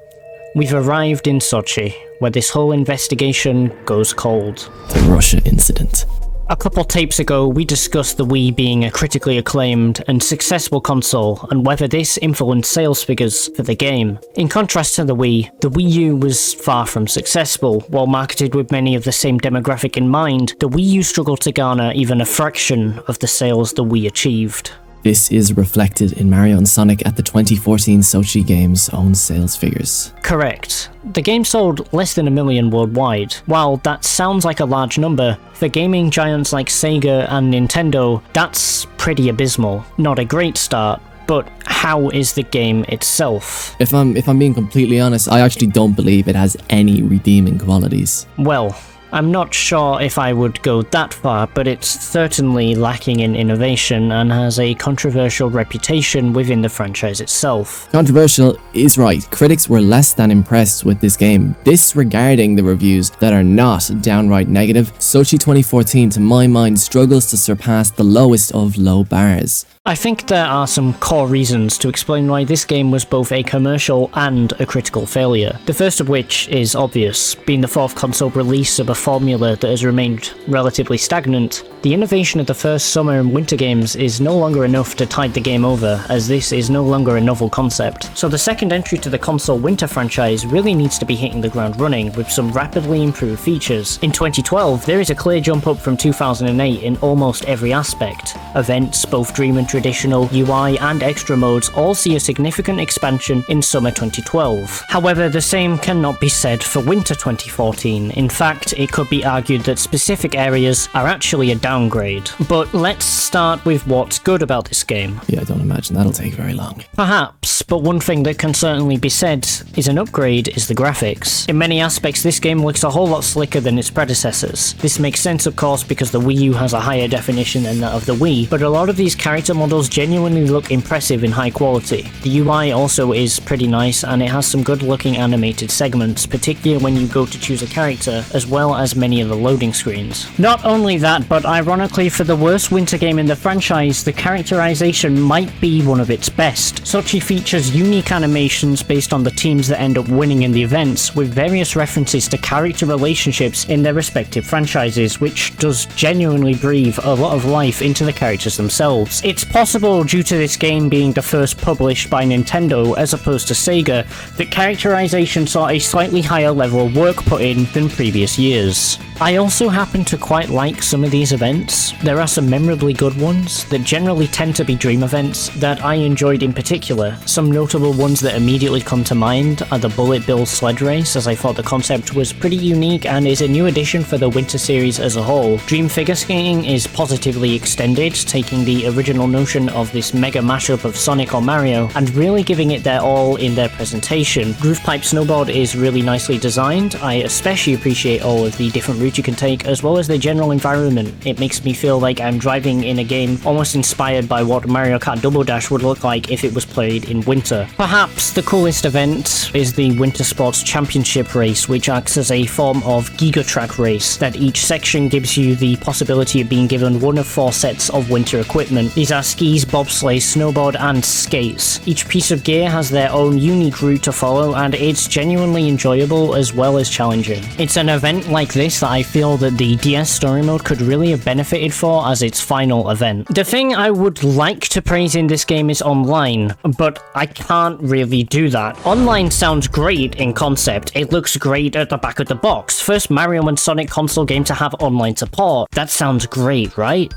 we've arrived in Sochi, where this whole investigation goes cold. The Russia incident. A couple tapes ago, we discussed the Wii being a critically acclaimed and successful console, and whether this influenced sales figures for the game. In contrast to the Wii U was far from successful. While marketed with many of the same demographic in mind, the Wii U struggled to garner even a fraction of the sales the Wii achieved. This is reflected in Mario and Sonic at the 2014 Sochi Games' own sales figures. Correct. The game sold less than 1 million worldwide. While that sounds like a large number, for gaming giants like Sega and Nintendo, that's pretty abysmal. Not a great start, but how is the game itself? If I'm being completely honest, I actually don't believe it has any redeeming qualities. Well, I'm not sure if I would go that far, but it's certainly lacking in innovation and has a controversial reputation within the franchise itself. Controversial is right. Critics were less than impressed with this game, disregarding the reviews that are not downright negative. Sochi 2014, to my mind, struggles to surpass the lowest of low bars. I think there are some core reasons to explain why this game was both a commercial and a critical failure. The first of which is obvious, being the fourth console release of a formula that has remained relatively stagnant. The innovation of the first summer and winter games is no longer enough to tide the game over, as this is no longer a novel concept. So the second entry to the console winter franchise really needs to be hitting the ground running with some rapidly improved features. In 2012, there is a clear jump up from 2008 in almost every aspect. Events, both Dream and traditional, UI and extra modes all see a significant expansion in summer 2012. However, the same cannot be said for winter 2014. In fact, it could be argued that specific areas are actually a downgrade. But let's start with what's good about this game. Yeah, I don't imagine that'll take very long. Perhaps, but one thing that can certainly be said is an upgrade is the graphics. In many aspects, this game looks a whole lot slicker than its predecessors. This makes sense, of course, because the Wii U has a higher definition than that of the Wii, but a lot of these character models genuinely look impressive in high quality. The UI also is pretty nice, and it has some good looking animated segments, particularly when you go to choose a character, as well as many of the loading screens. Not only that, but ironically for the worst winter game in the franchise, the characterization might be one of its best. Sochi features unique animations based on the teams that end up winning in the events, with various references to character relationships in their respective franchises, which does genuinely breathe a lot of life into the characters themselves. It's possible, due to this game being the first published by Nintendo as opposed to Sega, that characterization saw a slightly higher level of work put in than previous years. I also happen to quite like some of these events. There are some memorably good ones that generally tend to be dream events that I enjoyed in particular. Some notable ones that immediately come to mind are the Bullet Bill sled race, as I thought the concept was pretty unique and is a new addition for the winter series as a whole. Dream figure skating is positively extended, taking the original notion of this mega mashup of Sonic or Mario and really giving it their all in their presentation. Groove Pipe Snowboard is really nicely designed. I especially appreciate all of the different routes you can take, as well as the general environment. It makes me feel like I'm driving in a game almost inspired by what Mario Kart Double Dash would look like if it was played in winter. Perhaps the coolest event is the Winter Sports Championship race, which acts as a form of Giga Track race, that each section gives you the possibility of being given one of 4 sets of winter equipment. These are skis, bobsleigh, snowboard and skates. Each piece of gear has their own unique route to follow, and it's genuinely enjoyable as well as challenging. It's an event like this that I feel that the DS story mode could really have benefited for as its final event. The thing I would like to praise in this game is online, but I can't really do that. Online sounds great in concept. It looks great at the back of the box. First Mario and Sonic console game to have online support. That sounds great, right?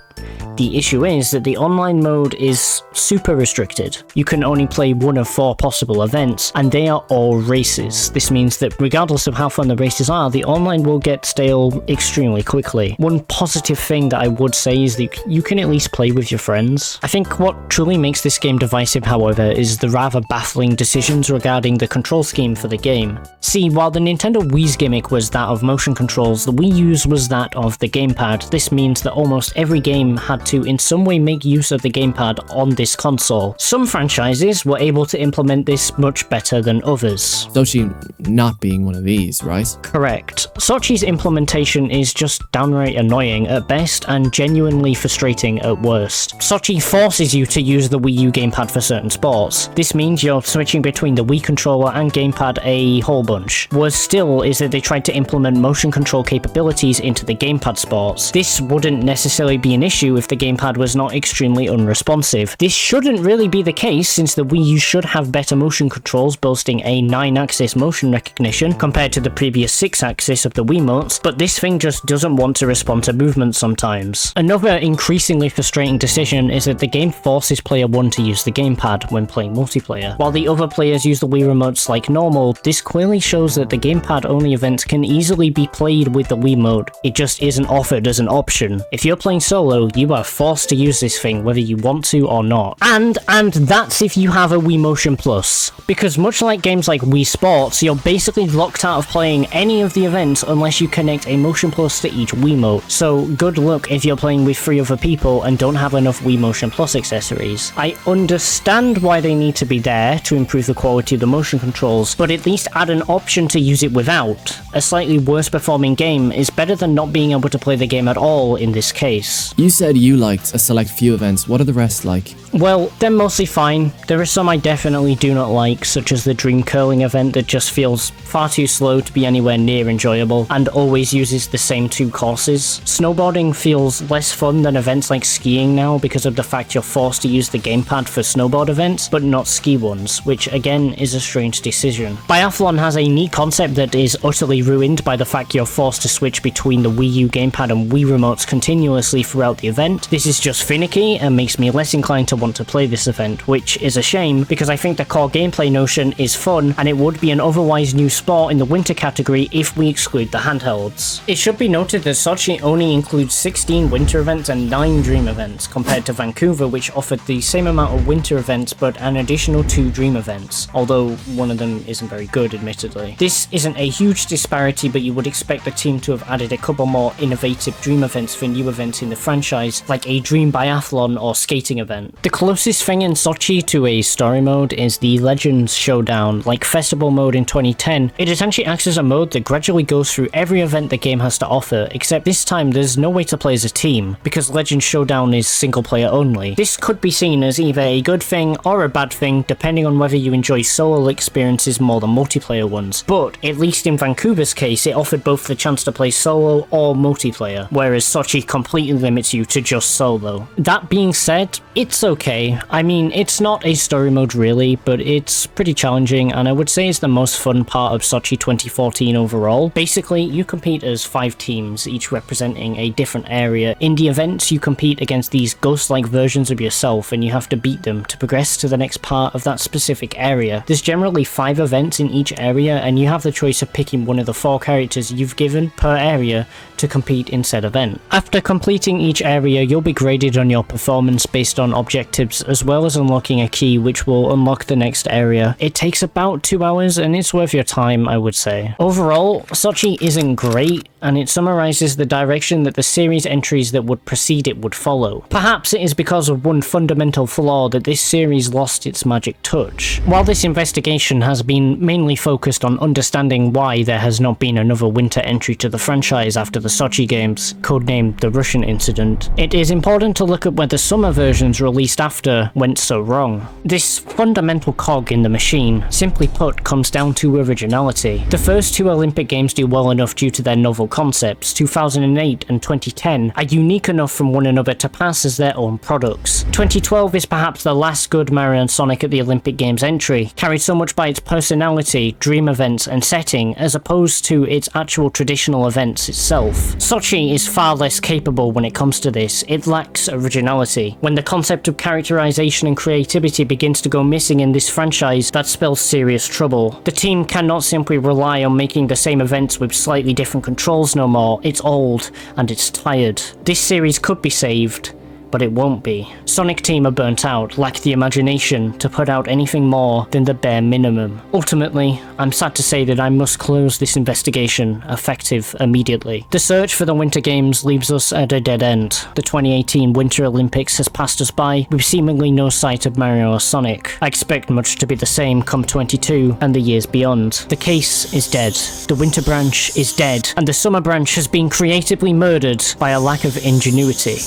The issue is that the online mode is super restricted. You can only play one of 4 possible events, and they are all races. This means that regardless of how fun the races are, the online will get stale extremely quickly. One positive thing that I would say is that you can at least play with your friends. I think what truly makes this game divisive, however, is the rather baffling decisions regarding the control scheme for the game. See, while the Nintendo Wii's gimmick was that of motion controls, the Wii U's was that of the gamepad. This means that almost every game had to in some way make use of the gamepad on this console. Some franchises were able to implement this much better than others. Sochi not being one of these, right? Correct. Sochi's implementation is just downright annoying at best and genuinely frustrating at worst. Sochi forces you to use the Wii U gamepad for certain sports. This means you're switching between the Wii controller and gamepad a whole bunch. Worse still is that they tried to implement motion control capabilities into the gamepad sports. This wouldn't necessarily be an issue if the the gamepad was not extremely unresponsive. This shouldn't really be the case, since the Wii U should have better motion controls, boasting a 9-axis motion recognition compared to the previous 6-axis of the Wiimotes, but this thing just doesn't want to respond to movement sometimes. Another increasingly frustrating decision is that the game forces player 1 to use the gamepad when playing multiplayer. While the other players use the Wii remotes like normal, this clearly shows that the gamepad-only events can easily be played with the Wiimote. It just isn't offered as an option. If you're playing solo, you are forced to use this thing whether you want to or not. And that's if you have a Wii Motion Plus. Because much like games like Wii Sports, you're basically locked out of playing any of the events unless you connect a Motion Plus to each Wiimote. So good luck if you're playing with 3 other people and don't have enough Wii Motion Plus accessories. I understand why they need to be there to improve the quality of the motion controls, but at least add an option to use it without. A slightly worse performing game is better than not being able to play the game at all in this case. You said you liked a select few events. What are the rest like? Well, they're mostly fine. There are some I definitely do not like, such as the Dream Curling event that just feels far too slow to be anywhere near enjoyable, and always uses the same 2 courses. Snowboarding feels less fun than events like skiing now because of the fact you're forced to use the gamepad for snowboard events, but not ski ones, which again is a strange decision. Biathlon has a neat concept that is utterly ruined by the fact you're forced to switch between the Wii U gamepad and Wii remotes continuously throughout the event. This is just finicky and makes me less inclined to want to play this event, which is a shame because I think the core gameplay notion is fun and it would be an otherwise new sport in the winter category if we exclude the handhelds. It should be noted that Sochi only includes 16 winter events and 9 dream events, compared to Vancouver, which offered the same amount of winter events but an additional 2 dream events, although one of them isn't very good, admittedly. This isn't a huge disparity, but you would expect the team to have added a couple more innovative dream events for new events in the franchise, like a dream biathlon or skating event. The closest thing in Sochi to a story mode is the Legends Showdown. Like Festival mode in 2010, it essentially acts as a mode that gradually goes through every event the game has to offer, except this time there's no way to play as a team, because Legends Showdown is single player only. This could be seen as either a good thing or a bad thing, depending on whether you enjoy solo experiences more than multiplayer ones, but at least in Vancouver's case, it offered both the chance to play solo or multiplayer, whereas Sochi completely limits you to just solo. That being said, it's okay. I mean, it's not a story mode really, but it's pretty challenging, and I would say it's the most fun part of Sochi 2014 overall. Basically, you compete as 5 teams, each representing a different area. In the events, you compete against these ghost-like versions of yourself, and you have to beat them to progress to the next part of that specific area. There's generally 5 events in each area, and you have the choice of picking one of the 4 characters you've given per area to compete in said event. After completing each area, you'll be graded on your performance based on objectives, as well as unlocking a key which will unlock the next area. It takes about 2 hours, and it's worth your time, I would say. Overall, Sochi isn't great, and it summarizes the direction that the series entries that would precede it would follow. Perhaps it is because of one fundamental flaw that this series lost its magic touch. While this investigation has been mainly focused on understanding why there has not been another winter entry to the franchise after the Sochi games, codenamed the Russian incident, it is important to look at where the summer versions released after went so wrong. This fundamental cog in the machine, simply put, comes down to originality. The first 2 Olympic Games do well enough due to their novel concepts. 2008 and 2010 are unique enough from one another to pass as their own products. 2012 is perhaps the last good Mario and Sonic at the Olympic Games entry, carried so much by its personality, dream events and setting, as opposed to its actual traditional events itself. Sochi is far less capable when it comes to this. It lacks originality. When the concept of characterization and creativity begins to go missing in this franchise, that spells serious trouble. The team cannot simply rely on making the same events with slightly different controls no more. It's old, and it's tired. This series could be saved, but it won't be. Sonic Team are burnt out, lack the imagination to put out anything more than the bare minimum. Ultimately, I'm sad to say that I must close this investigation, effective immediately. The search for the Winter Games leaves us at a dead end. The 2018 Winter Olympics has passed us by, with seemingly no sight of Mario or Sonic. I expect much to be the same come 22 and the years beyond. The case is dead. The Winter Branch is dead, and the Summer Branch has been creatively murdered by a lack of ingenuity.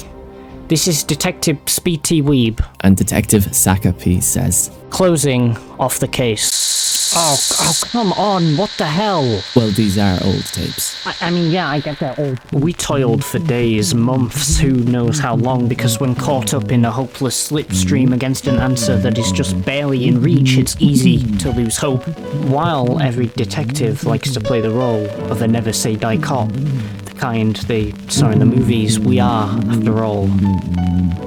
This is Detective SpeedTheWeeb and Detective SakkaSays. closing off the case. Oh, come on, what the hell? Well, these are old tapes. I mean, yeah, I get that all. We toiled for days, months, who knows how long, because when caught up in a hopeless slipstream against an answer that is just barely in reach, it's easy to lose hope. While every detective likes to play the role of a never-say-die cop, the kind they saw in the movies, we are, after all,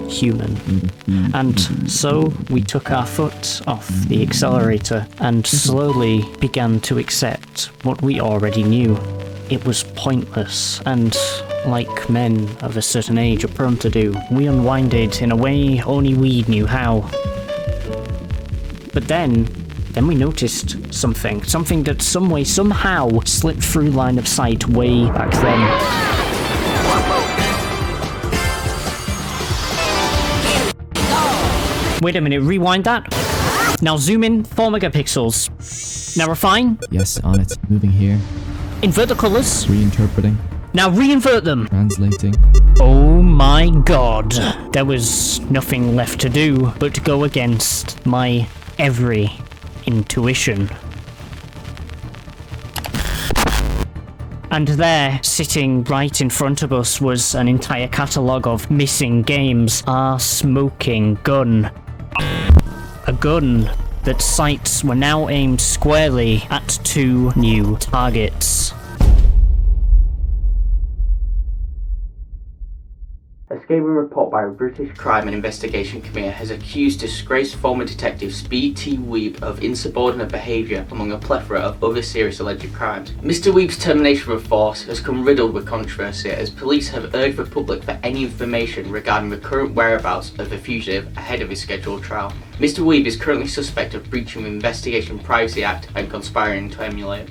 human. And so we took our foot off the accelerator and slowly began to accept what we already knew. It was pointless, and like men of a certain age are prone to do, we unwinded in a way only we knew how. But then we noticed something that some way, somehow slipped through line of sight way back then. Wait a minute, rewind that. Now zoom in 4 megapixels. Now refine. Yes, on it. Moving here. Invert the colours. Reinterpreting. Now re-invert them. Translating. Oh my god. There was nothing left to do but to go against my every intuition. And there, sitting right in front of us, was an entire catalogue of missing games. Our smoking gun. A gun that sights were now aimed squarely at 2 new targets. A scathing report by a British Crime and Investigation Committee has accused disgraced former detective SpeedTheWeeb of insubordinate behaviour among a plethora of other serious alleged crimes. Mr. Weeb's termination from force has come riddled with controversy as police have urged the public for any information regarding the current whereabouts of the fugitive ahead of his scheduled trial. Mr. Weeb is currently suspected of breaching the Investigation Privacy Act and conspiring to emulate.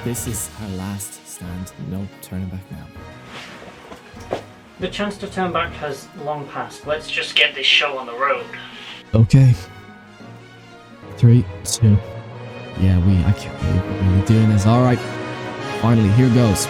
This is our last stand. No turning back now. The chance to turn back has long passed. Let's just get this show on the road. Okay. 3, 2. Yeah, I can't believe we're really doing this. Alright. Finally, here goes.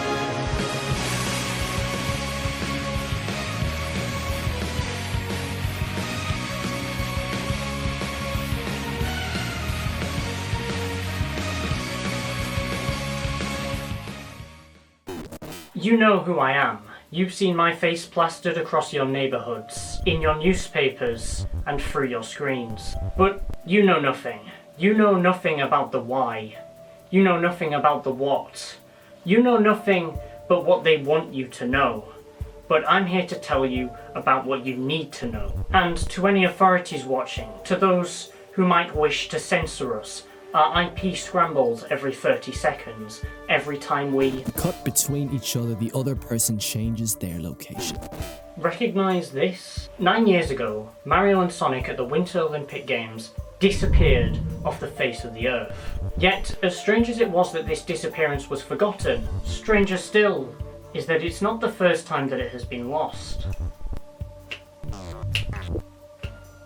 You know who I am. You've seen my face plastered across your neighbourhoods, in your newspapers, and through your screens. But you know nothing. You know nothing about the why. You know nothing about the what. You know nothing but what they want you to know. But I'm here to tell you about what you need to know. And to any authorities watching, to those who might wish to censor us, Our IP scrambles every 30 seconds, every time we cut between each other, the other person changes their location. Recognise this? 9 years ago, Mario and Sonic at the Winter Olympic Games disappeared off the face of the Earth. Yet, as strange as it was that this disappearance was forgotten, stranger still is that it's not the first time that it has been lost.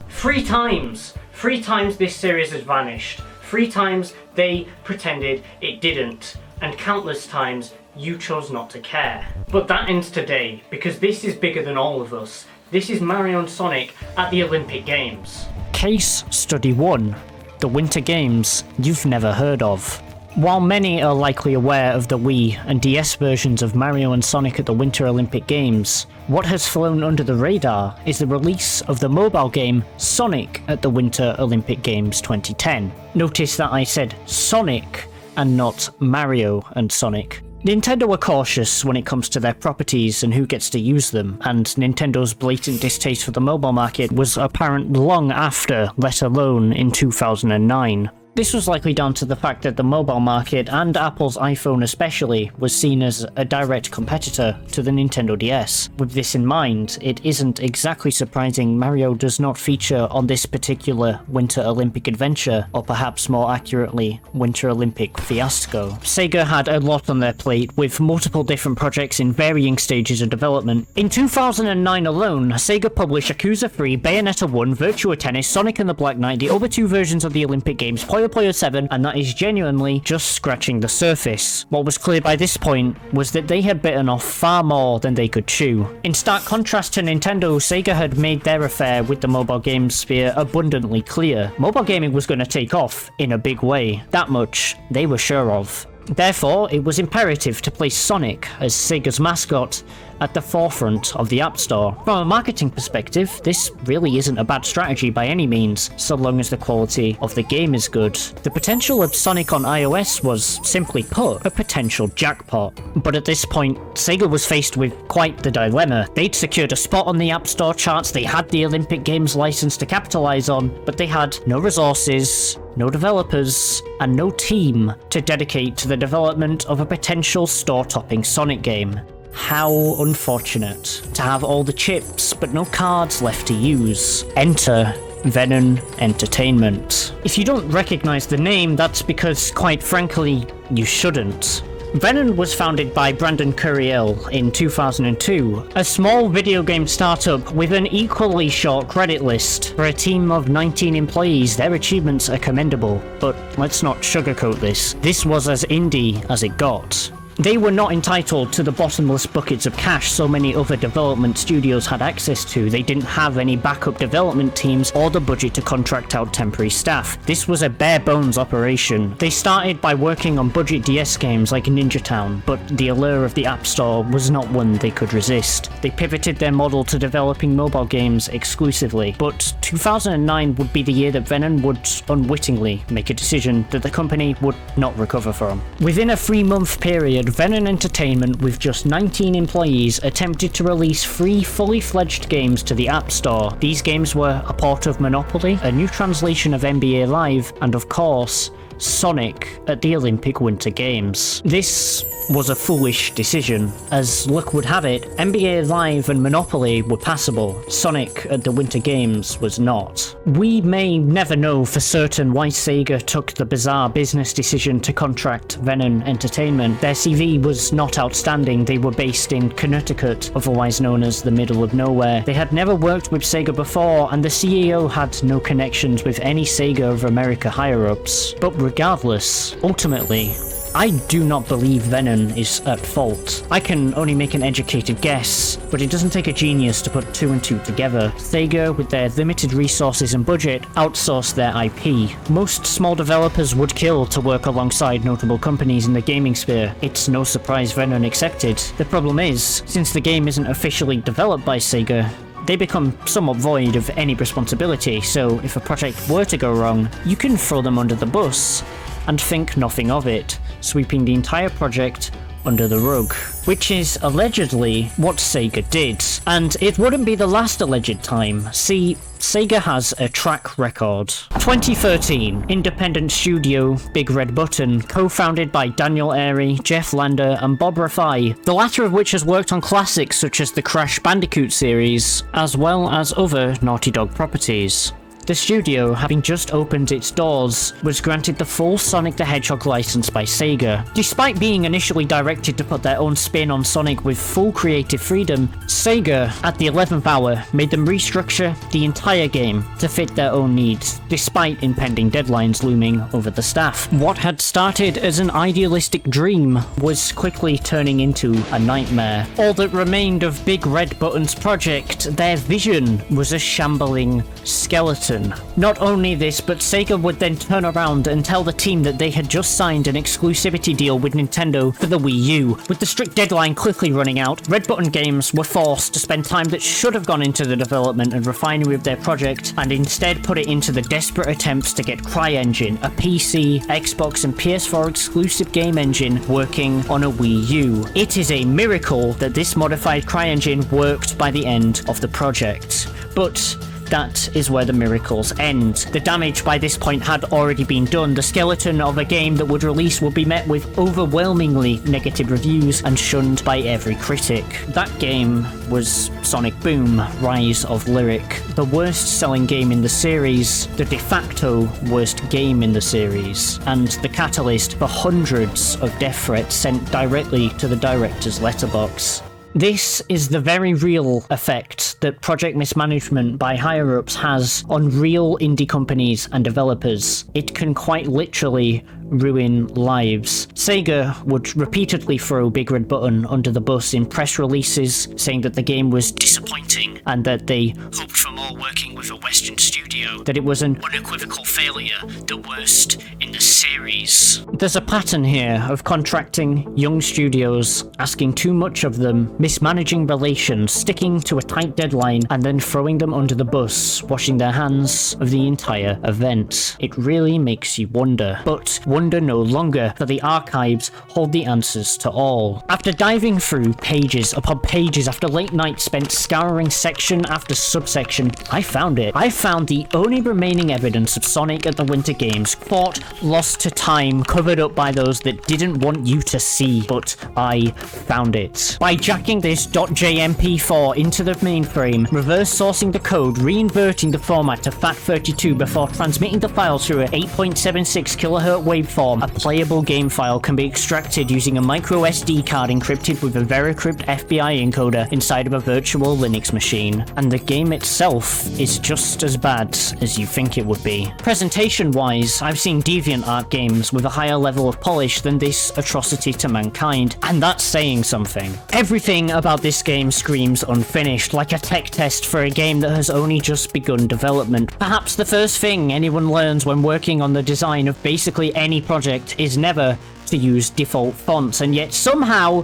3 times! 3 times this series has vanished. 3 times they pretended it didn't. And countless times you chose not to care. But that ends today, because this is bigger than all of us. This is Mario and Sonic at the Olympic Games. Case Study 1. The Winter Games you've never heard of. While many are likely aware of the Wii and DS versions of Mario and Sonic at the Winter Olympic Games, what has flown under the radar is the release of the mobile game Sonic at the Winter Olympic Games 2010. Notice that I said Sonic and not Mario and Sonic. Nintendo are cautious when it comes to their properties and who gets to use them, and Nintendo's blatant distaste for the mobile market was apparent long after, let alone in 2009. This was likely down to the fact that the mobile market, and Apple's iPhone especially, was seen as a direct competitor to the Nintendo DS. With this in mind, it isn't exactly surprising Mario does not feature on this particular Winter Olympic adventure, or perhaps more accurately, Winter Olympic fiasco. Sega had a lot on their plate, with multiple different projects in varying stages of development. In 2009 alone, Sega published Yakuza 3, Bayonetta 1, Virtua Tennis, Sonic and the Black Knight, the other 2 versions of the Olympic Games, Puyo 7, and that is genuinely just scratching the surface. What was clear by this point was that they had bitten off far more than they could chew. In stark contrast to Nintendo, Sega had made their affair with the mobile game sphere abundantly clear. Mobile gaming was going to take off in a big way. That much they were sure of. Therefore, it was imperative to place Sonic as Sega's mascot at the forefront of the App Store. From a marketing perspective, this really isn't a bad strategy by any means, so long as the quality of the game is good. The potential of Sonic on iOS was, simply put, a potential jackpot. But at this point, Sega was faced with quite the dilemma. They'd secured a spot on the App Store charts, they had the Olympic Games license to capitalize on, but they had no resources, no developers, and no team to dedicate to the development of a potential store-topping Sonic game. How unfortunate to have all the chips but no cards left to use. Enter Venan Entertainment. If you don't recognize the name, that's because, quite frankly, you shouldn't. Venan was founded by Brandon Curiel in 2002, a small video game startup with an equally short credit list. For a team of 19 employees, their achievements are commendable, but let's not sugarcoat this. This was as indie as it got. They were not entitled to the bottomless buckets of cash so many other development studios had access to. They didn't have any backup development teams or the budget to contract out temporary staff. This was a bare-bones operation. They started by working on budget DS games like Ninja Town, but the allure of the App Store was not one they could resist. They pivoted their model to developing mobile games exclusively, but 2009 would be the year that Venan would unwittingly make a decision that the company would not recover from. Within a 3-month period, Venan Entertainment, with just 19 employees, attempted to release 3 fully-fledged games to the App Store. These games were a port of Monopoly, a new translation of NBA Live, and of course, Sonic at the Olympic Winter Games. This was a foolish decision. As luck would have it, NBA Live and Monopoly were passable. Sonic at the Winter Games was not. We may never know for certain why Sega took the bizarre business decision to contract Venan Entertainment. Their CV was not outstanding. They were based in Connecticut, otherwise known as the middle of nowhere. They had never worked with Sega before, and the CEO had no connections with any Sega of America higher-ups. But regardless, ultimately, I do not believe Venan is at fault. I can only make an educated guess, but it doesn't take a genius to put 2 and 2 together. Sega, with their limited resources and budget, outsourced their IP. Most small developers would kill to work alongside notable companies in the gaming sphere. It's no surprise Venan accepted. The problem is, since the game isn't officially developed by Sega, they become somewhat void of any responsibility, so if a project were to go wrong, you can throw them under the bus and think nothing of it, sweeping the entire project under the rug, which is allegedly what Sega did. And it wouldn't be the last alleged time. See, Sega has a track record. 2013, independent studio Big Red Button, co-founded by Daniel Awry, Jeff Lander, and Bob Rafai, the latter of which has worked on classics such as the Crash Bandicoot series, as well as other Naughty Dog properties. The studio, having just opened its doors, was granted the full Sonic the Hedgehog license by Sega. Despite being initially directed to put their own spin on Sonic with full creative freedom, Sega, at the 11th hour, made them restructure the entire game to fit their own needs, despite impending deadlines looming over the staff. What had started as an idealistic dream was quickly turning into a nightmare. All that remained of Big Red Button's project, their vision, was a shambling skeleton. Not only this, but Sega would then turn around and tell the team that they had just signed an exclusivity deal with Nintendo for the Wii U. With the strict deadline quickly running out, Red Button Games were forced to spend time that should have gone into the development and refinery of their project, and instead put it into the desperate attempts to get CryEngine, a PC, Xbox and PS4 exclusive game engine, working on a Wii U. It is a miracle that this modified CryEngine worked by the end of the project. But that is where the miracles end. The damage by this point had already been done. The skeleton of a game that would release would be met with overwhelmingly negative reviews and shunned by every critic. That game was Sonic Boom: Rise of Lyric, the worst selling game in the series, the de facto worst game in the series, and the catalyst for hundreds of death threats sent directly to the director's letterbox. This is the very real effect that project mismanagement by higher-ups has on real indie companies and developers. It can quite literally ruin lives. Sega would repeatedly throw Big Red Button under the bus in press releases, saying that the game was disappointing and that they hoped for more working with a Western studio, that it was an unequivocal failure, the worst in the series. There's a pattern here of contracting young studios, asking too much of them, mismanaging relations, sticking to a tight deadline, and then throwing them under the bus, washing their hands of the entire event. It really makes you wonder. But wonder no longer, for the archives hold the answers to all. After diving through pages upon pages after late nights spent scouring section after subsection, I found it. I found the only remaining evidence of Sonic at the Winter Games, fought, lost to time, covered up by those that didn't want you to see, but I found it. By jacking this .jmp4 into the mainframe, reverse sourcing the code, reinverting the format to FAT32 before transmitting the file through a 8.76 kHz waveform, a playable game file can be extracted using a micro SD card encrypted with a VeriCrypt FBI encoder inside of a virtual Linux machine. And the game itself is just as bad as you think it would be. Presentation-wise, I've seen DeviantArt games with a higher level of polish than this atrocity to mankind, and that's saying something. Everything about this game screams unfinished, like a tech test for a game that has only just begun development. Perhaps the first thing anyone learns when working on the design of basically any project is never to use default fonts, and yet somehow,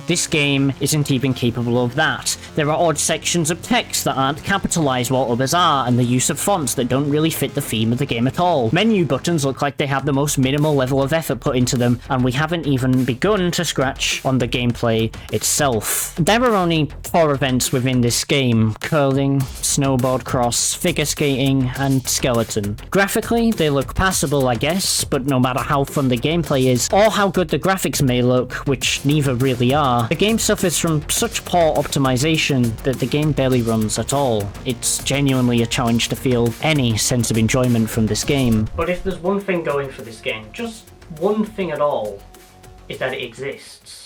this game isn't even capable of that. There are odd sections of text that aren't capitalized while others are, and the use of fonts that don't really fit the theme of the game at all. Menu buttons look like they have the most minimal level of effort put into them, and we haven't even begun to scratch on the gameplay itself. There are only 4 events within this game: curling, snowboard cross, figure skating, and skeleton. Graphically, they look passable, I guess, but no matter how fun the gameplay is, or how good the graphics may look, which neither really are, the game suffers from such poor optimization that the game barely runs at all. It's genuinely a challenge to feel any sense of enjoyment from this game. But if there's one thing going for this game, just one thing at all, is that it exists.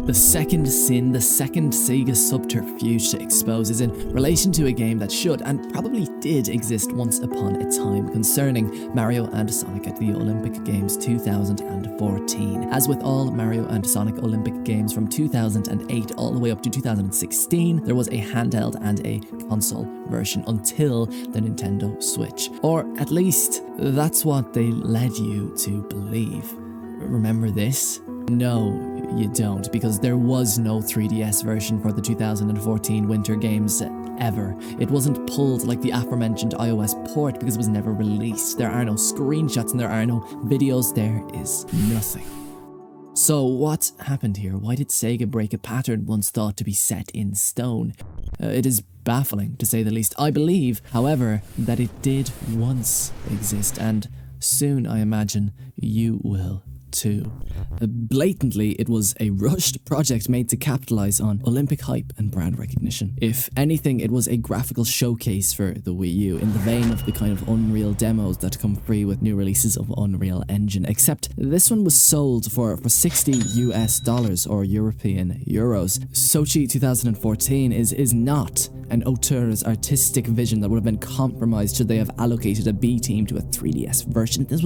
The second sin, the second Sega subterfuge to expose is in relation to a game that should and probably did exist once upon a time, concerning Mario and Sonic at the Olympic Games 2014. As with all Mario and Sonic Olympic Games from 2008 all the way up to 2016, there was a handheld and a console version until the Nintendo Switch. Or at least, that's what they led you to believe. Remember this? No, you don't, because there was no 3DS version for the 2014 Winter Games ever. It wasn't pulled like the aforementioned iOS port because it was never released. There are no screenshots and there are no videos. There is nothing. So what happened here? Why did Sega break a pattern once thought to be set in stone? It is baffling, to say the least. I believe, however, that it did once exist, and soon, I imagine, you will too. Blatantly, it was a rushed project made to capitalize on Olympic hype and brand recognition. If anything, it was a graphical showcase for the Wii U, in the vein of the kind of Unreal demos that come free with new releases of Unreal Engine, except this one was sold for $60 or European euros. Sochi 2014 is not an auteur's artistic vision that would have been compromised should they have allocated a B team to a 3DS version. This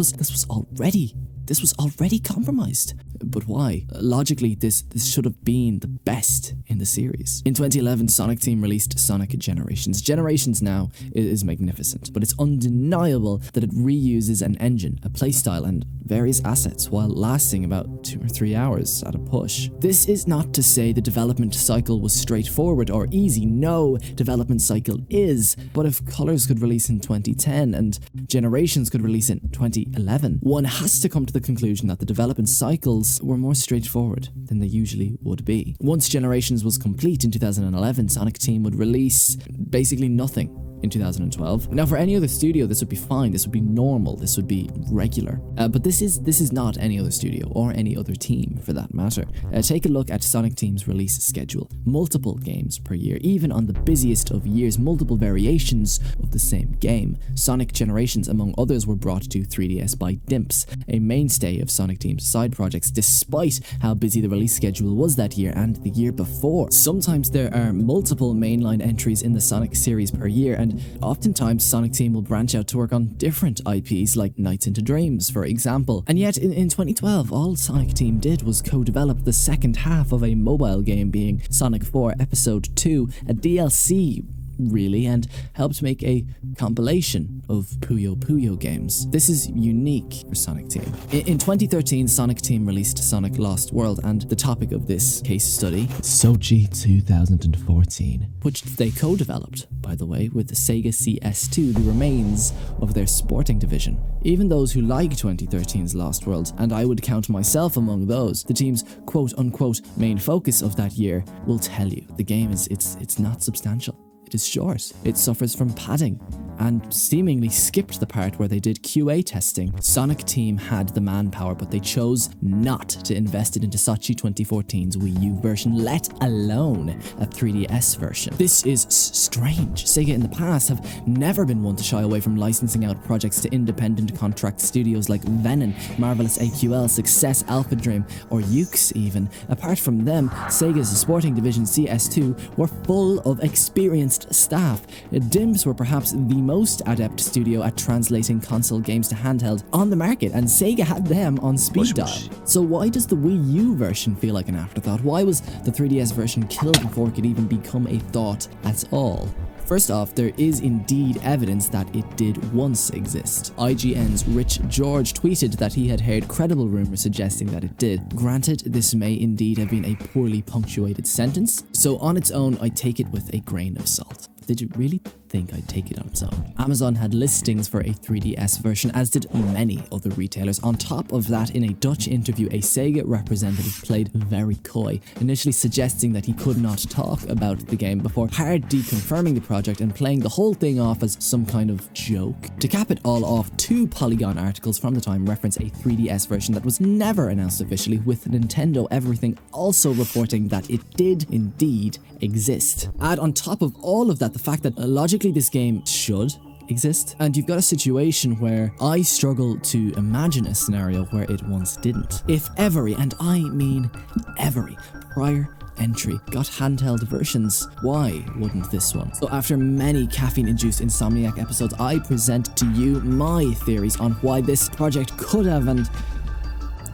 was already compromised. But why? Logically, this should have been the best in the series. In 2011, Sonic Team released Sonic Generations. Generations now is magnificent, but it's undeniable that it reuses an engine, a playstyle, and various assets while lasting about 2 or 3 hours at a push. This is not to say the development cycle was straightforward or easy. No development cycle is. But if Colors could release in 2010 and Generations could release in 2011, one has to come to the conclusion that the development cycles were more straightforward than they usually would be. Once Generations was complete in 2011, Sonic Team would release basically nothing in 2012. Now, for any other studio, this would be fine, this would be normal, this would be regular. But this is not any other studio, or any other team for that matter. Take a look at Sonic Team's release schedule. Multiple games per year, even on the busiest of years, multiple variations of the same game. Sonic Generations, among others, were brought to 3DS by Dimps, a mainstay of Sonic Team's side projects, despite how busy the release schedule was that year and the year before. Sometimes there are multiple mainline entries in the Sonic series per year, and oftentimes Sonic Team will branch out to work on different IPs like Nights into Dreams, for example. And yet in 2012, all Sonic Team did was co-develop the second half of a mobile game, being Sonic 4 Episode 2, a DLC really, and helped make a compilation of Puyo Puyo games. This is unique for Sonic Team. In 2013, Sonic Team released Sonic Lost World, and the topic of this case study, Sochi 2014, which they co-developed, by the way, with the Sega CS2, the remains of their sporting division. Even those who like 2013's Lost World, and I would count myself among those, the team's quote-unquote main focus of that year, will tell you the game it's not substantial. It is short. It suffers from padding, and seemingly skipped the part where they did QA testing. Sonic Team had the manpower, but they chose not to invest it into Sochi 2014's Wii U version, let alone a 3DS version. This is strange. Sega in the past have never been one to shy away from licensing out projects to independent contract studios like Venan, Marvelous AQL, Success, Alpha Dream, or Ukes even. Apart from them, Sega's sporting division CS2 were full of experienced staff. Dimps were perhaps the most adept studio at translating console games to handheld on the market, and Sega had them on speed dial. So why does the Wii U version feel like an afterthought? Why was the 3DS version killed before it could even become a thought at all? First off, there is indeed evidence that it did once exist. IGN's Rich George tweeted that he had heard credible rumors suggesting that it did. Granted, this may indeed have been a poorly punctuated sentence, so on its own, I take it with a grain of salt. Did you really think I'd take it on its own? Amazon had listings for a 3DS version, as did many other retailers. On top of that, in a Dutch interview, a Sega representative played very coy, initially suggesting that he could not talk about the game before hard deconfirming the project and playing the whole thing off as some kind of joke. To cap it all off, 2 Polygon articles from the time reference a 3DS version that was never announced officially, with Nintendo Everything also reporting that it did indeed exist. Add on top of all of that the fact that logically this game should exist, and you've got a situation where I struggle to imagine a scenario where it once didn't. If every, and I mean every, prior entry got handheld versions, why wouldn't this one? So after many caffeine-induced Insomniac episodes, I present to you my theories on why this project could have, and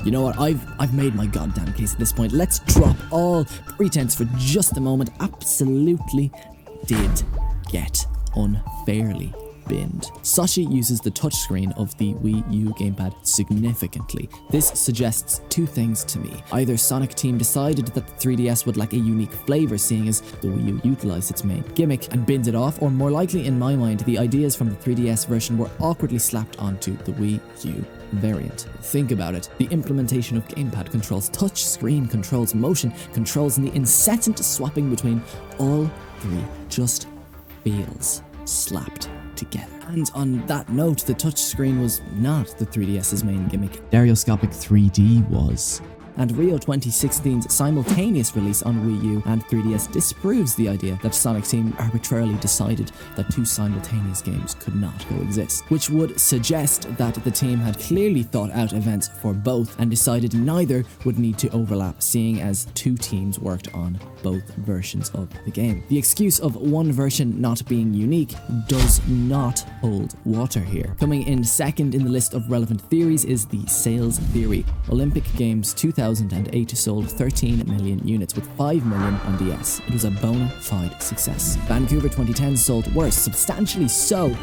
you know what, I've made my goddamn case at this point. Let's drop all pretense for just a moment. Absolutely did get unfairly binned. Sashi uses the touchscreen of the Wii U gamepad significantly. This suggests two things to me. Either Sonic Team decided that the 3DS would lack a unique flavour, seeing as the Wii U utilised its main gimmick and binned it off, or more likely in my mind, the ideas from the 3DS version were awkwardly slapped onto the Wii U variant. Think about it. The implementation of gamepad controls, touch screen controls, motion controls, and the incessant swapping between all three just feels slapped together. And on that note, the touchscreen was not the 3DS's main gimmick. Stereoscopic 3D was. And Rio 2016's simultaneous release on Wii U and 3DS disproves the idea that Sonic Team arbitrarily decided that two simultaneous games could not coexist, which would suggest that the team had clearly thought out events for both and decided neither would need to overlap, seeing as two teams worked on both versions of the game. The excuse of one version not being unique does not hold water here. Coming in second in the list of relevant theories is the sales theory. Olympic Games 2008 sold 13 million units with 5 million on DS. It was a bona fide success. Vancouver 2010 sold worse, substantially so,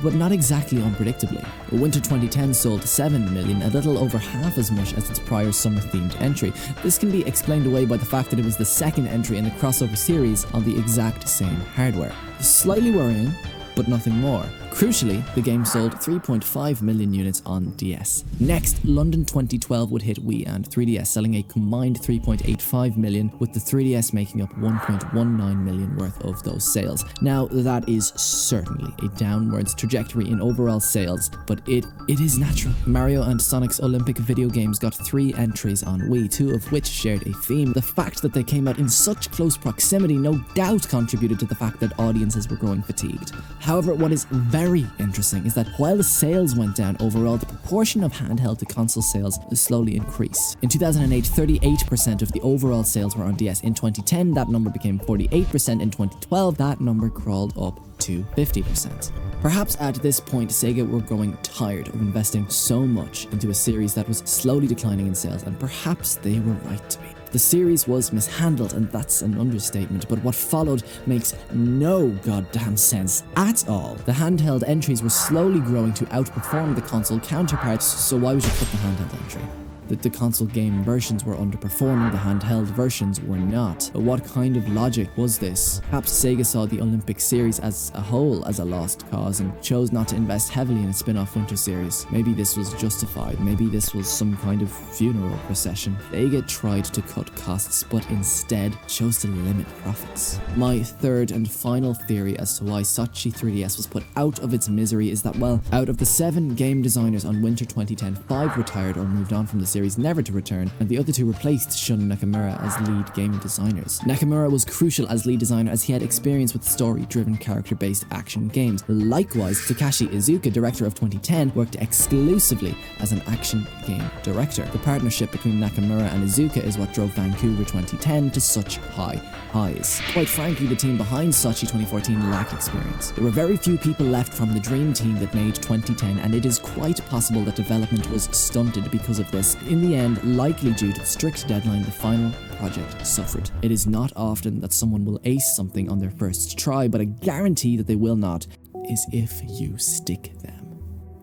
but not exactly unpredictably. Winter 2010 sold 7 million, a little over half as much as its prior summer-themed entry. This can be explained away by the fact that it was the second entry in the crossover series on the exact same hardware. Slightly worrying, but nothing more. Crucially, the game sold 3.5 million units on DS. Next, London 2012 would hit Wii and 3DS, selling a combined 3.85 million, with the 3DS making up 1.19 million worth of those sales. Now, that is certainly a downwards trajectory in overall sales, but it is natural. Mario and Sonic's Olympic video games got 3 entries on Wii, 2 of which shared a theme. The fact that they came out in such close proximity no doubt contributed to the fact that audiences were growing fatigued. However, what is very interesting is that while the sales went down overall, the proportion of handheld to console sales slowly increased. In 2008, 38% of the overall sales were on DS. In 2010, that number became 48%. In 2012, that number crawled up to 50%. Perhaps at this point, Sega were growing tired of investing so much into a series that was slowly declining in sales, and perhaps they were right to be. The series was mishandled, and that's an understatement, but what followed makes no goddamn sense at all. The handheld entries were slowly growing to outperform the console counterparts, so why would you put the handheld entry? The console game versions were underperforming, the handheld versions were not. But what kind of logic was this? Perhaps Sega saw the Olympic series as a whole as a lost cause and chose not to invest heavily in a spin-off Winter series. Maybe this was justified, maybe this was some kind of funeral procession. Sega tried to cut costs, but instead chose to limit profits. My third and final theory as to why Sachi 3DS was put out of its misery is that, well, out of the 7 game designers on Winter 2010, 5 retired or moved on from the series never to return, and the other 2 replaced Shun Nakamura as lead game designers. Nakamura was crucial as lead designer as he had experience with story-driven character-based action games. Likewise, Takashi Iizuka, director of 2010, worked exclusively as an action game director. The partnership between Nakamura and Iizuka is what drove Vancouver 2010 to such high highs. Quite frankly, the team behind Sachi 2014 lacked experience. There were very few people left from the dream team that made 2010, and it is quite possible that development was stunted because of this. In the end, likely due to the strict deadline, the final project suffered. It is not often that someone will ace something on their first try, but a guarantee that they will not is if you stick them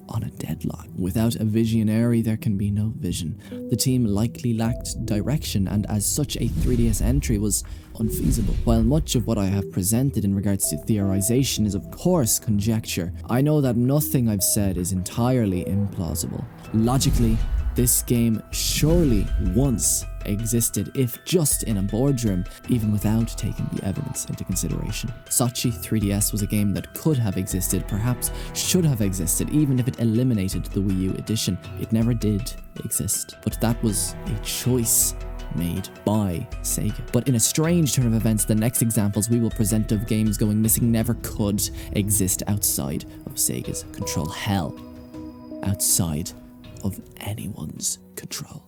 on a deadline. Without a visionary, there can be no vision. The team likely lacked direction, and as such, a 3DS entry was unfeasible. While much of what I have presented in regards to theorization is of course conjecture, I know that nothing I've said is entirely implausible. Logically, this game surely once existed, if just in a boardroom, even without taking the evidence into consideration. Sachi 3DS was a game that could have existed, perhaps should have existed, even if it eliminated the Wii U edition. It never did exist, but that was a choice made by Sega. But in a strange turn of events, the next examples we will present of games going missing never could exist outside of Sega's control. Hell, outside of anyone's control.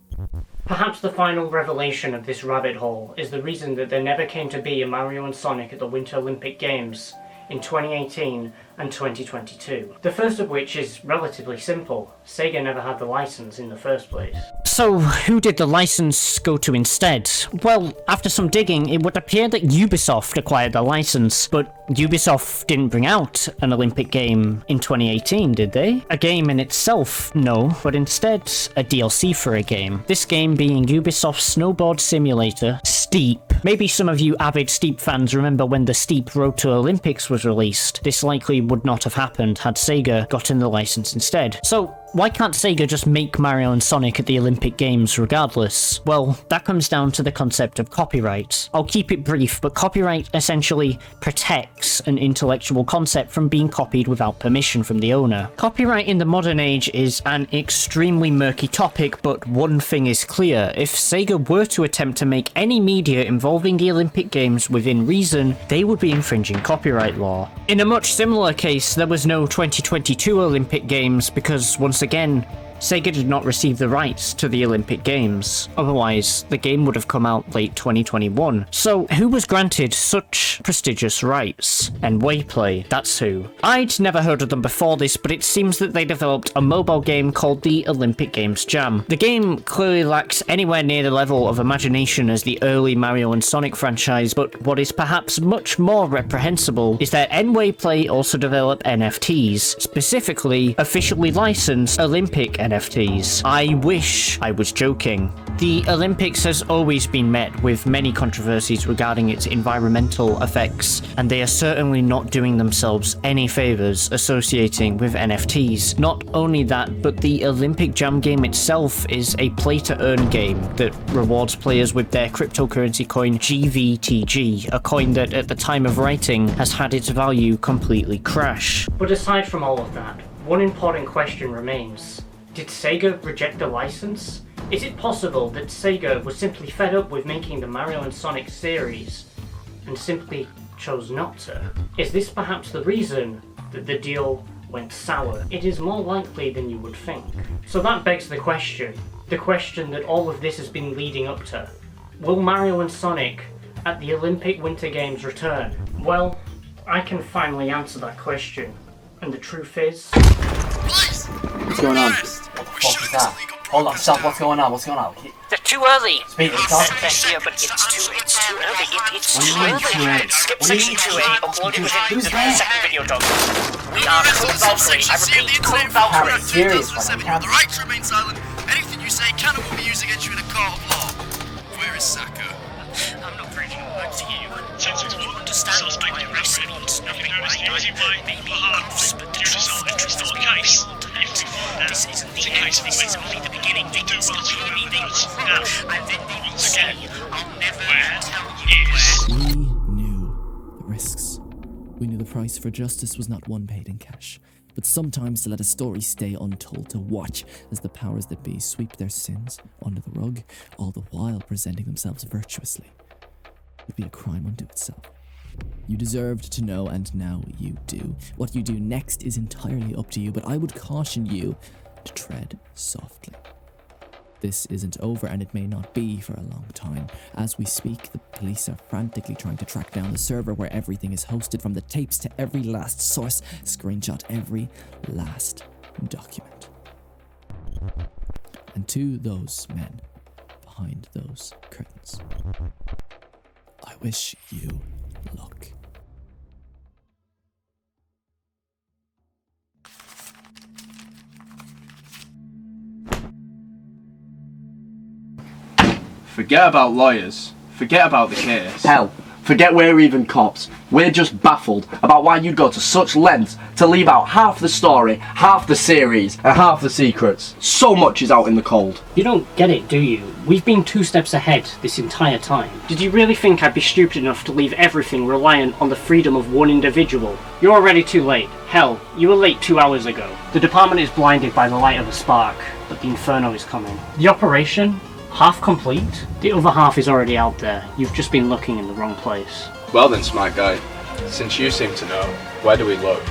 Perhaps the final revelation of this rabbit hole is the reason that there never came to be a Mario and Sonic at the Winter Olympic Games. In 2018, and 2022. The first of which is relatively simple. Sega never had the license in the first place. So, who did the license go to instead? Well, after some digging, it would appear that Ubisoft acquired the license, but Ubisoft didn't bring out an Olympic game in 2018, did they? A game in itself, no, but instead a DLC for a game. This game being Ubisoft's snowboard simulator, Steep. Maybe some of you avid Steep fans remember when the Steep Road to Olympics was released. This likely would not have happened had Sega gotten the license instead. So, why can't Sega just make Mario and Sonic at the Olympic Games regardless? Well, that comes down to the concept of copyright. I'll keep it brief, but copyright essentially protects an intellectual concept from being copied without permission from the owner. Copyright in the modern age is an extremely murky topic, but one thing is clear. If Sega were to attempt to make any media involving the Olympic Games within reason, they would be infringing copyright law. In a much similar case, there was no 2022 Olympic Games because, once again, Sega did not receive the rights to the Olympic Games. Otherwise, the game would have come out late 2021. So, who was granted such prestigious rights? And Wayplay, that's who. I'd never heard of them before this, but it seems that they developed a mobile game called the Olympic Games Jam. The game clearly lacks anywhere near the level of imagination as the early Mario and Sonic franchise, but what is perhaps much more reprehensible is that Wayplay also developed NFTs, specifically officially licensed Olympic NFTs. I wish I was joking. The Olympics has always been met with many controversies regarding its environmental effects, and they are certainly not doing themselves any favours associating with NFTs. Not only that, but the Olympic Jam game itself is a play-to-earn game that rewards players with their cryptocurrency coin GVTG, a coin that at the time of writing has had its value completely crash. But aside from all of that, one important question remains. Did Sega reject the license? Is it possible that Sega was simply fed up with making the Mario and Sonic series and simply chose not to? Is this perhaps the reason that the deal went sour? It is more likely than you would think. So that begs the question that all of this has been leading up to. Will Mario and Sonic at the Olympic Winter Games return? Well, I can finally answer that question. And the truth is... What's going on? What the fuck is that? Hold on, stop, what's going on? They're too early! Speed, stop. They're here, but it's too early. It's too early. Skip section 2A, uploaded within the second video document. We are Code Valkyrie. I repeat, Code Valkyrie. Serious, man. The right to remain silent. Anything you say can and will be used against you in a court of law. Where is Sakka? I'm not preaching a word to you. You understand why arrest means nothing, right? Maybe others, but the truth is case. This isn't the end, this is only the beginning. They can still hear me, they will know, and then they will see. I'll never tell you where. We knew the risks. We knew the price for justice was not one paid in cash, but sometimes to let a story stay untold, to watch as the powers that be sweep their sins under the rug, all the while presenting themselves virtuously, would be a crime unto itself. You deserved to know, and now you do. What you do next is entirely up to you, but I would caution you to tread softly. This isn't over, and it may not be for a long time. As we speak, the police are frantically trying to track down the server where everything is hosted, from the tapes to every last source, screenshot every last document. And to those men behind those curtains, I wish you luck. Forget about lawyers. Forget about the case. Hell, forget we're even cops. We're just baffled about why you'd go to such lengths to leave out half the story, half the series, and half the secrets. So much is out in the cold. You don't get it, do you? We've been 2 steps ahead this entire time. Did you really think I'd be stupid enough to leave everything reliant on the freedom of one individual? You're already too late. Hell, you were late 2 hours ago. The department is blinded by the light of a spark, but the inferno is coming. The operation? Half complete? The other half is already out there. You've just been looking in the wrong place. Well then, smart guy, since you seem to know, where do we look?